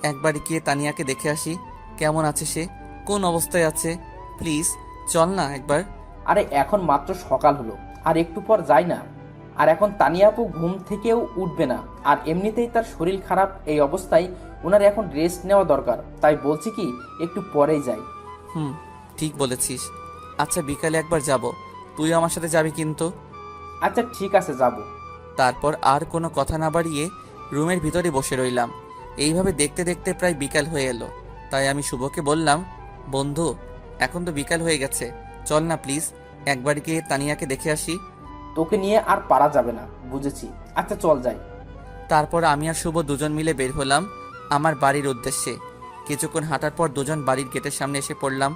একবার গিয়ে তানিয়াকে দেখে আসি। কেমন আছে সে, কোন অবস্থায় আছে, প্লিজ চল না একবার। আরে এখন মাত্র সকাল হলো, আর একটু পর যাই না। আর এখন তানিয়া আপু ঘুম থেকেও উঠবে না, আর এমনিতেই তার শরীর খারাপ। এই অবস্থায় ওনার এখন রেস্ট নেওয়া দরকার। তাই বলছি কি, একটু পরেই যাই। ঠিক বলেছিস। আচ্ছা বিকালে একবার যাব, তুই আমার সাথে যাবি কিন্তু। আচ্ছা ঠিক আছে, যাব। তারপর আর কোনো কথা না বাড়িয়ে রুমের ভিতরে বসে রইলাম। এইভাবে দেখতে দেখতে প্রায় বিকাল হয়ে এলো। তাই আমি শুভকে বললাম, বন্ধু, এখন তো বিকাল হয়ে গেছে, চল না প্লিজ একবার গিয়ে তানিয়াকে দেখে আসি। তোকে নিয়ে আর পারা যাবে না, বুঝেছি। আচ্ছা চল যাই। তারপর আমি আর শুভ দুজন মিলে বের হলাম আমার বাড়ির উদ্দেশ্যে। কিছুক্ষণ হাঁটার পর দুজন বাড়ির গেটের সামনে এসে পড়লাম।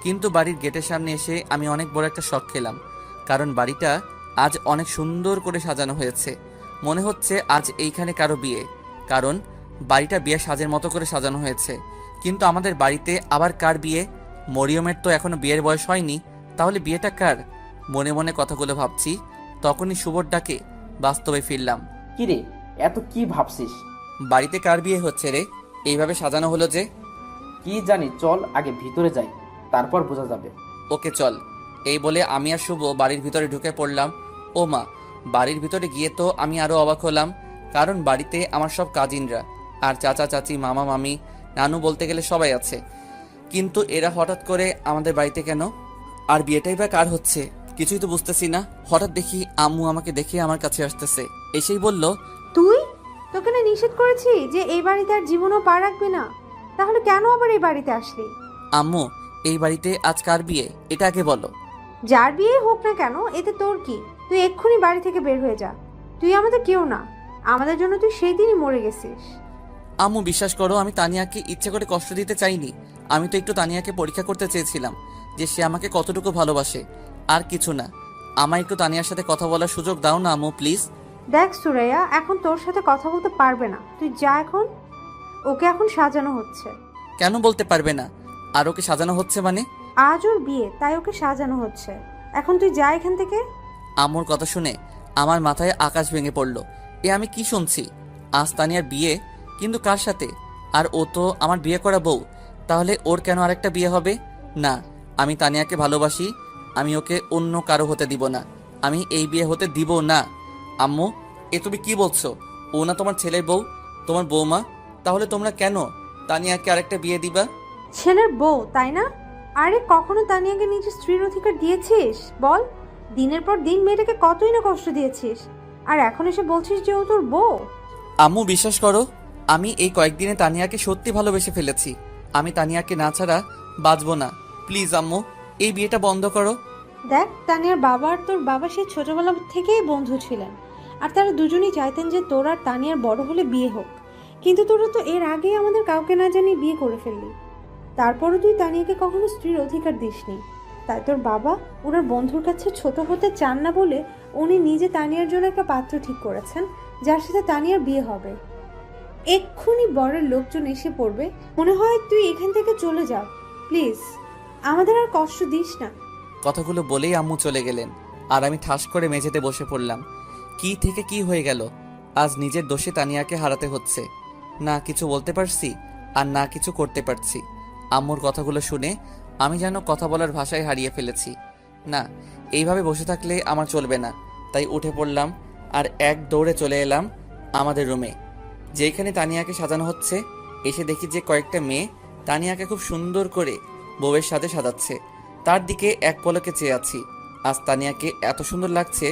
কিন্তু বাড়ির গেটের সামনে এসে আমি অনেক বড় একটা শক খেলাম, কারণ বাড়িটা আজ অনেক সুন্দর করে সাজানো হয়েছে। মনে হচ্ছে আজ এইখানে কারো বিয়ে, কারণ বাড়িটা বিয়ে সাজের মতো করে সাজানো হয়েছে। কিন্তু আমাদের বাড়িতে আবার কার বিয়ে? মরিয়মের তো এখনো বিয়ের বয়স হয়নি, তাহলে বিয়েটা কার? মনে মনে কথাগুলো ভাবছি, তখনই শুভর ডাকে বাস্তবে ফিরলাম। কিরে, এত কি ভাবছিস? বাড়িতে কার বিয়ে হচ্ছে রে, এইভাবে সাজানো হলো যে? কি জানি, চল আগে ভিতরে যাই, তারপর বোঝা যাবে। ওকে চল। এই বলে আমি আর শুভ বাড়ির ভিতরে ঢুকে পড়লাম। ও মা, বাড়ির ভিতরে গিয়ে তো আমি আরো অবাক হলাম, কারণ বাড়িতে আমার সব কাজিনরা আর চাচা চাচি মামা মামি নানু বলতে গেলে সবাই আছে। কিন্তু এরা হঠাৎ করে আমাদের বাড়িতে কেন? আর বিয়েটাই বা কার হচ্ছে কিছুই তো বুঝতেছি না। হঠাৎ দেখি আম্মু আমাকে দেখে আমার কাছে আসতেছে, এসেই বলল, তুই, তোকে না নিষেধ করেছি যে এই বাড়িতে আর জীবনও পা রাখবি না, তাহলে কেন আবার এই বাড়িতে আসলি? আম্মু, এই বাড়িতে আজ কার বিয়ে এটা আগে বলো। যার বিয়ে হোক না কেন, এতে তোর কি? তুই এক্ষুনি বাড়ি থেকে বের হয়ে যা। তুই আমাদের কেউ না, আমাদের জন্য তুই সেই দিনই মরে গেছিস। আম্মু বিশ্বাস করো, আমি তানিয়াকে ইচ্ছে করে কষ্ট দিতে চাইনি। আমি তো একটু তানিয়াকে পরীক্ষা করতে চেয়েছিলাম যে সে আমাকে কতটুকু ভালোবাসে, আর কিছু না। আমায় একটু তানিয়ার সাথে কথা বলার সুযোগ দাও না আম্মু, প্লিজ। দেখ সুরাইয়া, এখন তোর সাথে কথা বলতে পারবে না, তুই যা এখন। ওকে এখন সাজানো হচ্ছে। কেন বলতে পারবে না? আর ওকে সাজানো হচ্ছে মানে? আজ ওর বিয়ে, তাই ওকে সাজানো হচ্ছে। এখন তুই যা এখান থেকে। আম্মুর কথা শুনে আমার মাথায় আকাশ ভেঙে পড়ল। এ আমি কি শুনছি? আজ তানিয়ার বিয়ে, কিন্তু কার সাথে? আর ও তো আমার বিয়ে করা বউ, তাহলে ওর কেন আরেকটা বিয়ে হবে? না, আমি তানিয়াকে ভালোবাসি, আমি ওকে অন্য কারো হতে দিব না। আমি এই বিয়ে হতে দিব না। আম্মু, এ তুমি কি বলছো? ও না তোমার ছেলের বউ, তোমার বৌমা, তাহলে তোমরা কেন তানিয়াকে আরেকটা বিয়ে দিবা? ছেলের বউ, তাই না? আরে কখনো তানিয়াকে নিজের স্ত্রীর অধিকার দিয়েছিস বল? দিনের পর দিন মেয়েটাকে কতই না কষ্ট দিয়েছিস, আর এখন এসে বলছিস যে ও তোর বউ? আম্মু বিশ্বাস করো, আমি এই কয়েকদিনে তানিয়াকে সত্যি ভালোবেসে ফেলেছি। আমি তানিয়াকে না ছাড়া বাঁচবো না। প্লিজ আম্মু, এই বিয়েটা বন্ধ করো। দেখ, তানিয়ার বাবা আর তোর বাবা সেই ছোটবেলা থেকেই বন্ধু ছিলেন, আর তারা দুজনেই চাইতেন যে তোর আর তানিয়ার বড় হলে বিয়ে হোক। কিন্তু তোরা তো এর আগেই আমাদের কাউকে না জানিয়ে বিয়ে করে ফেললি। তারপরও তুই তানিয়াকে কখনো স্ত্রীর অধিকার দিসনি। তাই তোর বাবা ওনার বন্ধুর কাছে ছোট হতে চান না বলে উনি নিজে তানিয়ার জন্য একটা পাত্র ঠিক করেছেন, যার সাথে তানিয়ার বিয়ে হবে। এক্ষুনি বরের লোকজন এসে পড়বে, মনে হয় তুই এখান থেকে চলে যা প্লিজ, আমাদের আর কষ্ট দিস না। কথাগুলো বলেই আম্মু চলে গেলেন, আর আমি ঠাস করে মেঝেতে বসে পড়লাম। কি থেকে কি হয়ে গেল? আজ নিজের দোষে তানিয়াকে হারাতে হচ্ছে। না কিছু বলতে পারছি আর না কিছু করতে পারছি। আম্মুর কথাগুলো শুনে আমি যেন কথা বলার ভাষায় হারিয়ে ফেলেছি। না, এইভাবে বসে থাকলে আমার চলবে না। তাই উঠে পড়লাম আর এক দৌড়ে চলে এলাম আমাদের রুমে, যেখানে তানিয়াকে সাজানো হচ্ছে। এসে দেখি যে কয়েকটা মেয়ে তানিয়াকে খুব সুন্দর করে বউয়ের সাথে সাজাচ্ছে। তার দিকে এক পলকে চেয়ে আছি। আজ তানিয়াকে এত সুন্দর লাগছে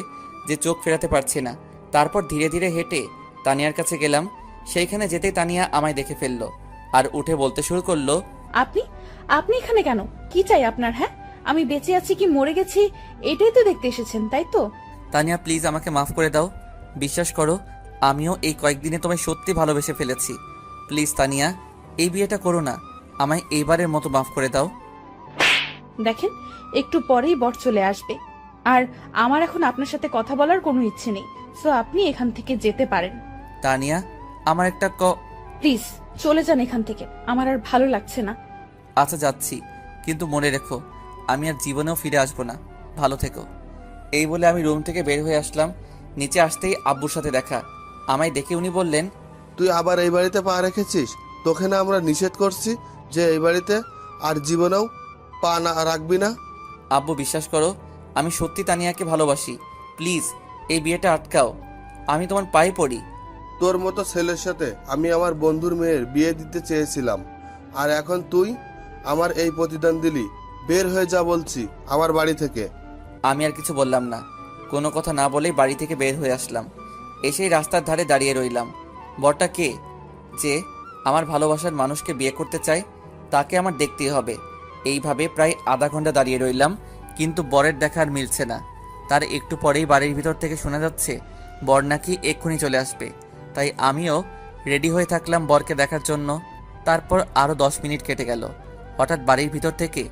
যে চোখ ফেরাতে পারছি না। তারপর ধীরে ধীরে হেঁটে তানিয়ার কাছে গেলাম। সেইখানে যেতেই তানিয়া আমায় দেখে ফেললো আর উঠে বলতে শুরু করলো, আপনি আপনি এখানে কেন? কি চাই আপনার? হ্যাঁ, আমি বেঁচে আছি কি মরে গেছি এটাই তো দেখতে এসেছেন, তাই তো? তানিয়া প্লিজ আমাকে মাফ করে দাও। বিশ্বাস করো, আমিও এই কয়েকদিনে তোমায় সত্যি ভালোবেসে ফেলেছি। প্লিজ তানিয়া, এই বিয়েটা করো না। আমায় এইবারের মতো মাফ করে দাও। দেখেন, একটু পরেই বর চলে আসবে, আর আমার এখন আপনার সাথে কথা বলার কোনো ইচ্ছে নেই। সো আপনি এখান থেকে যেতে পারেন। তানিয়া, আমার একটা প্লিজ চলে যান এখান থেকে, আমার আর ভালো লাগছে না। আচ্ছা যাচ্ছি, কিন্তু মনে রেখো আমি আর জীবনেও ফিরে আসবো না। ভালো থেকো। এই বলে আমি রুম থেকে বের হয়ে আসলাম। নিচে আসতেই আব্বুর সাথে দেখা। আমায় দেখে উনি বললেন, তুই আবার এই বাড়িতে পা রেখেছিস? তোকে না আমরা নিষেধ করছি যে এই বাড়িতে আর জীবনেও পা না রাখবি না? আব্বু বিশ্বাস করো, আমি সত্যি তানিয়াকে ভালোবাসি। প্লিজ এই বিয়েটা আটকাও। আমি তোমার পায়ে পড়ি। তোর মতো ছেলের সাথে আমি আমার বন্ধুর মেয়ের বিয়ে দিতে চেয়েছিলাম, আর এখন তুই আমার এই প্রতিদান দিলি। বের হয়ে যা বলছি আমার বাড়ি থেকে। আমি আর কিছু বললাম না। কোনো কথা না বলেই বাড়ি থেকে বের হয়ে আসলাম। এসেই রাস্তার ধারে দাঁড়িয়ে রইলাম। বরটা কে যে আমার ভালোবাসার মানুষকে বিয়ে করতে চায়, তাকে আমার দেখতেই হবে। এইভাবে প্রায় আধা ঘন্টা দাঁড়িয়ে রইলাম, কিন্তু বরের দেখা আর মিলছে না। তার একটু পরেই বাড়ির ভিতর থেকে শোনা যাচ্ছে বর নাকি এক্ষুনি চলে আসবে। তাই আমিও রেডি হয়ে থাকলাম বরকে দেখার জন্য। তারপর আরও 10 মিনিট কেটে গেল। হঠাৎ বাড়ির ভিতর থেকে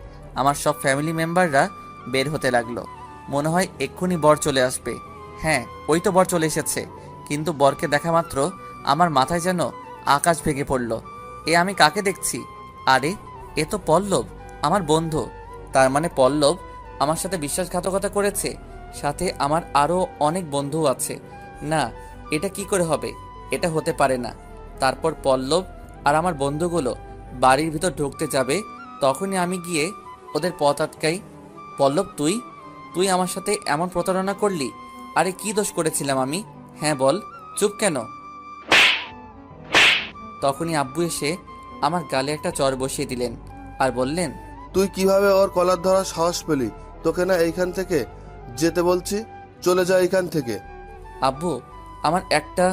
আমার সব ফ্যামিলি মেম্বাররা বের হতে লাগলো। মনে হয় এক্ষুনি বর চলে আসবে। হ্যাঁ, ওই তো বর চলে এসেছে। কিন্তু বরকে দেখা মাত্র আমার মাথায় যেন আকাশ ভেঙে পড়ল। এ আমি কাকে দেখছি? আরে এ তো পল্লব, আমার বন্ধু। তার মানে পল্লব আমার সাথে বিশ্বাসঘাতকতা করেছে। সাথে আমার আরও অনেক বন্ধু আছে। না, এটা কি করে হবে? এটা হতে পারে না। তারপর পল্লব আর আমার বন্ধুগুলো বাড়ির ভিতর ঢুকতে যাবে, তখনই আমি গিয়ে ওদের পথ আটকাই। পল্লব, তুই তুই আমার সাথে এমন প্রতারণা করলি? আরে কি দোষ করেছিলাম আমি? হ্যাঁ বল, চুপ কেন? তখনই আব্বু এসে আমার গালে একটা চড় বসিয়ে দিলেন আর বললেন, তুই কিভাবে ওর কলার ধরার সাহস পেলি? তোকে না এইখান থেকে যেতে বলছি, চলে যা এইখান থেকে। আব্বু আমার একটা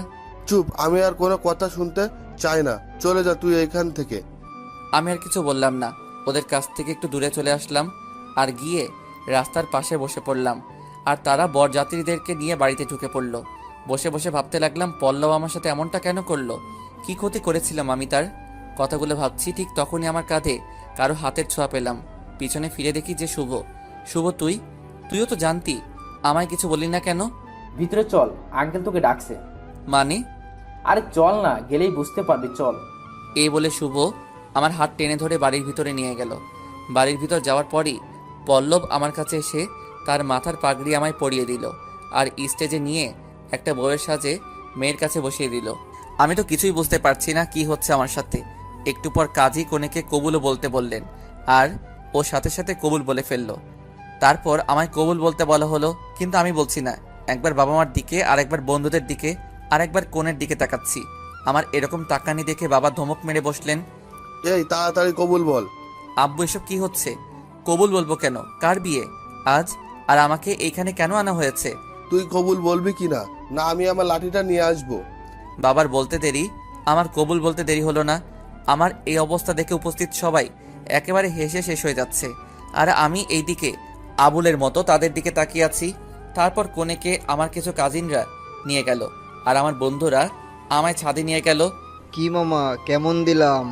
চুপ, আমি আর কোনো কথা শুনতে চাই না, চলে যা তুই এইখান থেকে। আমি আর কিছু বললাম না। ওদের কাছ থেকে একটু দূরে চলে আসলাম আর গিয়ে রাস্তার পাশে বসে পড়লাম। আর তারা বরযাত্রীদেরকে নিয়ে বাড়িতে ঢুকে পড়লো। বসে বসে ভাবতে লাগলাম পল্লব আমার সাথে এমনটা কেন করলো? কি ক্ষতি করেছিলাম আমি তার? কথাগুলো ভাবছি, ঠিক তখনই আমার কাঁধে কারো হাতের ছোঁয়া পেলাম। পিছনে ফিরে দেখি যে শুভ। শুভ, তুইও তো জানতি, আমায় কিছু বললি না কেন? ভিতরে চল, আঙ্কেল তোকে ডাকছে। মানে? আরে চল না, গেলেই বুঝতে পারবি, চল। এই বলে শুভ আমার হাত টেনে ধরে বাড়ির ভিতরে নিয়ে গেল। বাড়ির ভিতর যাওয়ার পরই পল্লব আমার কাছে এসে তার মাথার পাগড়ি আমায় পরিয়ে দিল আর স্টেজে নিয়ে একটা বউয়ের সাজে মেয়ের কাছে বসিয়ে দিল। আমি তো কিছুই বুঝতে পারছি না কি হচ্ছে আমার সাথে। একটু পর কাজী কনেকে কবুলও বলতে বললেন, আর ও সাথে সাথে কবুল বলে ফেললো। তারপর আমায় কবুল বলতে বলা হলো, কিন্তু আমি বলছি না। একবার বাবা মার দিকে, আর একবার বন্ধুদের দিকে, আর একবার কনের দিকে তাকাচ্ছি। আমার এরকম তাকানি দেখে বাবা ধমক মেরে বসলেন, এই তাড়াতাড়ি কবুল বল। আব্বু এসব কি হচ্ছে? কবুল বলবো কেন? কার বিয়ে আজ? আর আমাকে এইখানে কেন আনা হয়েছে? তুই কবুল বলবি কি না? না আমি আমার লাঠিটা নিয়ে আসবো। বাবার বলতে দেরি, আমার কবুল বলতে দেরি হলো না। আমার এই অবস্থা দেখে উপস্থিত সবাই একেবারে হেসে শেষ হয়ে যাচ্ছে, আর আমি এইদিকে আবুলের মতো তাদের দিকে তাকিয়ে আছি। তারপর কনেকে আমার কিছু কাজিনরা নিয়ে গেল, আর আমার বন্ধুরা আমায় ছাদে নিয়ে গেল। কি মামা, কেমন দিলাম?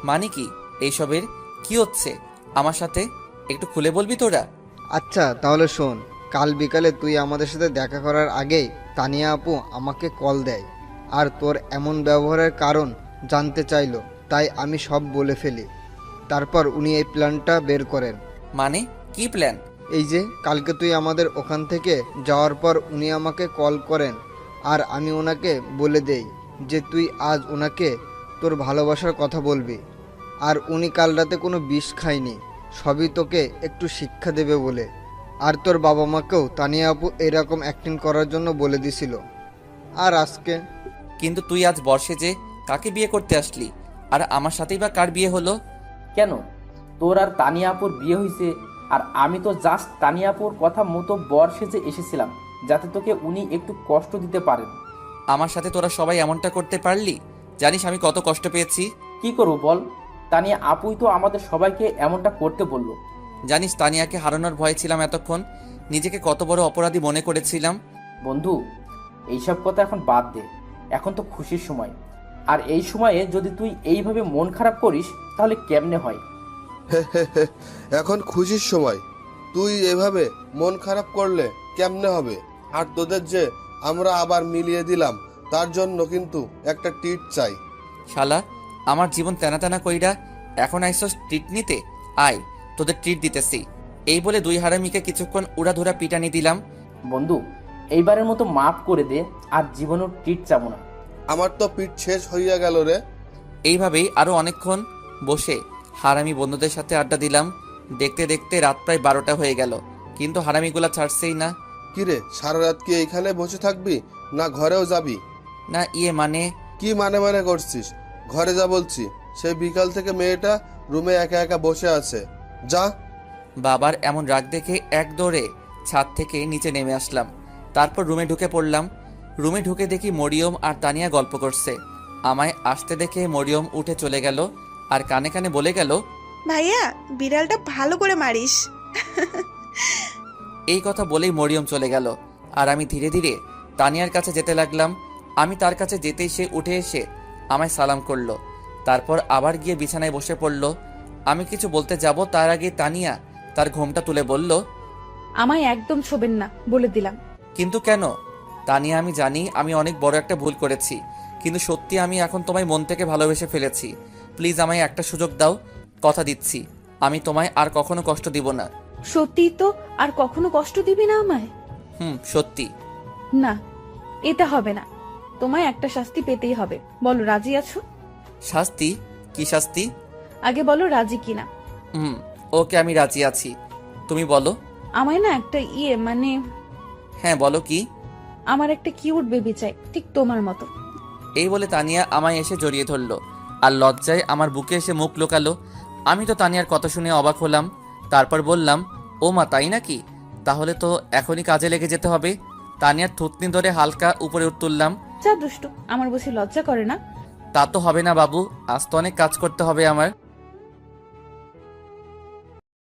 মানে কি এইসবের? কি হচ্ছে আমার সাথে? একটু খুলে বলবি তোরা? আচ্ছা তাহলে শোন, কাল বিকালে তুই আমাদের সাথে দেখা করার আগেই তানিয়া আপু আমাকে কল দেয়, আর তোর এমন ব্যবহারের কারণ জানতে চাইলো, তাই আমি সব বলে ফেলি। তারপর উনি এই প্ল্যানটা বের করেন। মানে কি প্ল্যান? এই যে কালকে তুই আমাদের ওখান থেকে যাওয়ার পর উনি আমাকে কল করেন, আর আমি ওনাকে বলে দেই যে তুই আজ ওনাকে তোর ভালোবাসার কথা বলবি, আর উনি কাল রাতে কোনো বিষ খায়নি, সবই তোকে একটু শিক্ষা দেবে বলে। আর তোর বাবা মাকেও তানিয়া আপু এরকম অ্যাক্টিং করার জন্য বলে দিছিল। আর আজকে কিন্তু তুই আজ বর্ষে যে কাকে বিয়ে করতে আসলি, আর আমার সাথেই বা কার বিয়ে হলো? কেন, তোর আর তানিয়া আপুর বিয়ে হয়েছে, আর আমি তো জাস্ট তানিয়া আপুর কথা মতো বর সেজে এসেছিলাম, যাতে তোকে উনি একটু কষ্ট দিতে পারেন। আমার সাথে তোরা সবাই এমনটা করতে পারলি? জানিস আমি কত কষ্ট পেয়েছি? কি করবো বল, তানিয়া আপুই তো আমাদের সবাইকে এমনটা করতে বললো। জানিস তানিয়াকে হারানোর ভয়ে ছিলাম এতক্ষণ, নিজেকে কত বড় অপরাধী মনে করেছিলাম। বন্ধু, এইসব কথা এখন বাদ দে, এখন তো খুশির সময়, আর এই সময়ে যদি তুই এইভাবে মন খারাপ করিস তাহলে কেমনে হয়? এখন খুশির সময়, তুই এভাবে মন খারাপ করলে কেমনে হবে? আর তোদের যে আমরা আবার মিলিয়ে দিলাম, তার জন্য কিন্তু একটা টিট চাই। শালা, আমার জীবন তেনা তেনা কইরা এখন আইসস ট্রিট নিতে? আয়, তোদের ট্রিট দিতেছি। এই বলে দুই হারামিকে কিছুক্ষণ উড়াধুরা পিটানি দিলাম। বন্ধু, এইবারের মতো মাফ করে দে, আর জীবনও ট্রিট চাবো না। আমার তো পিঠ শেষ হইয়া গেল রে। এইভাবেই আরো অনেকক্ষণ বসে হারামি বন্ধুদের সাথে আড্ডা দিলাম। দেখতে দেখতে রাত প্রায় 12টা হয়ে গেল, কিন্তু হারামিগুলা ছাড়ছেই না। কিরে, সারা রাত কি এইখানে বসে থাকবি, না ঘরেও যাবি? না ইয়ে মানে, কি মানে করছিস? ঘরে যা বলছি। সেই বিকাল থেকে মেয়েটা রুমে একা একা বসে আছে, যা। বাবার এমন রাগ দেখে এক দৌড়ে ছাদ থেকে নিচে নেমে আসলাম। তারপর রুমে ঢুকে পড়লাম। রুমে ঢুকে দেখি মরিয়ম আর তানিয়া গল্প করছে। আমায় আসতে দেখে মরিয়ম উঠে চলে গেল আর কানে কানে বলে গেল, ভাইয়া, বিড়ালটা ভালো করে মারিস। এই কথা বলেই মরিয়ম চলে গেল। আর আমি ধীরে ধীরে তানিয়ার কাছে যেতে লাগলাম। আমি তার কাছে যেতেই সে উঠে এসে আমায় সালাম করলো, তারপর আবার গিয়ে বিছানায় বসে পড়ল। আমি কিছু বলতে যাব তার আগে তানিয়া তার ঘোমটা তুলে বলল, আমায় একদম ছোবেন না বলে দিলাম। কিন্তু কেন? তানিয়া, আমি জানি আমি অনেক বড় একটা ভুল করেছি, কিন্তু সত্যি আমি এখন তোমায় মন থেকে ভালোবেসে ফেলেছি। প্লিজ আমায় একটা সুযোগ দাও, কথা দিচ্ছি আমি তোমায় আর কখনো কষ্ট দিব না। সত্যি তো? আর কখনো কষ্ট দিবি না আমায়? সত্যি। না, এটা হবে না। তোমায় একটা শাস্তি পেতেই হবে। বলো, রাজি আছো? শাস্তি? কি শাস্তি? আগে বলো রাজি কিনা। ওকে, আমি রাজি আছি, তুমি বলো। আমায় না একটা মানে হ্যাঁ বলো কি? আমার একটা কিউট বেবি চাই, ঠিক তোমার মতো। এই বলে তানিয়া আমায় এসে জড়িয়ে ধরলো আর লজ্জায় আমার বুকে এসে মুখ লুকালো। আমি তো তানিয়ার কথা শুনে অবাক হলাম। তারপর বললাম, ও মা, তাই নাকি? তাহলে তো এখনই কাজে লেগে যেতে হবে। তানিয়ার থুতনি ধরে হালকা উপরে তুললাম। যা দুষ্টু, আমার বুঝি লজ্জা করে না? তা তো হবে না বাবু, আজ তো অনেক কাজ করতে হবে আমার।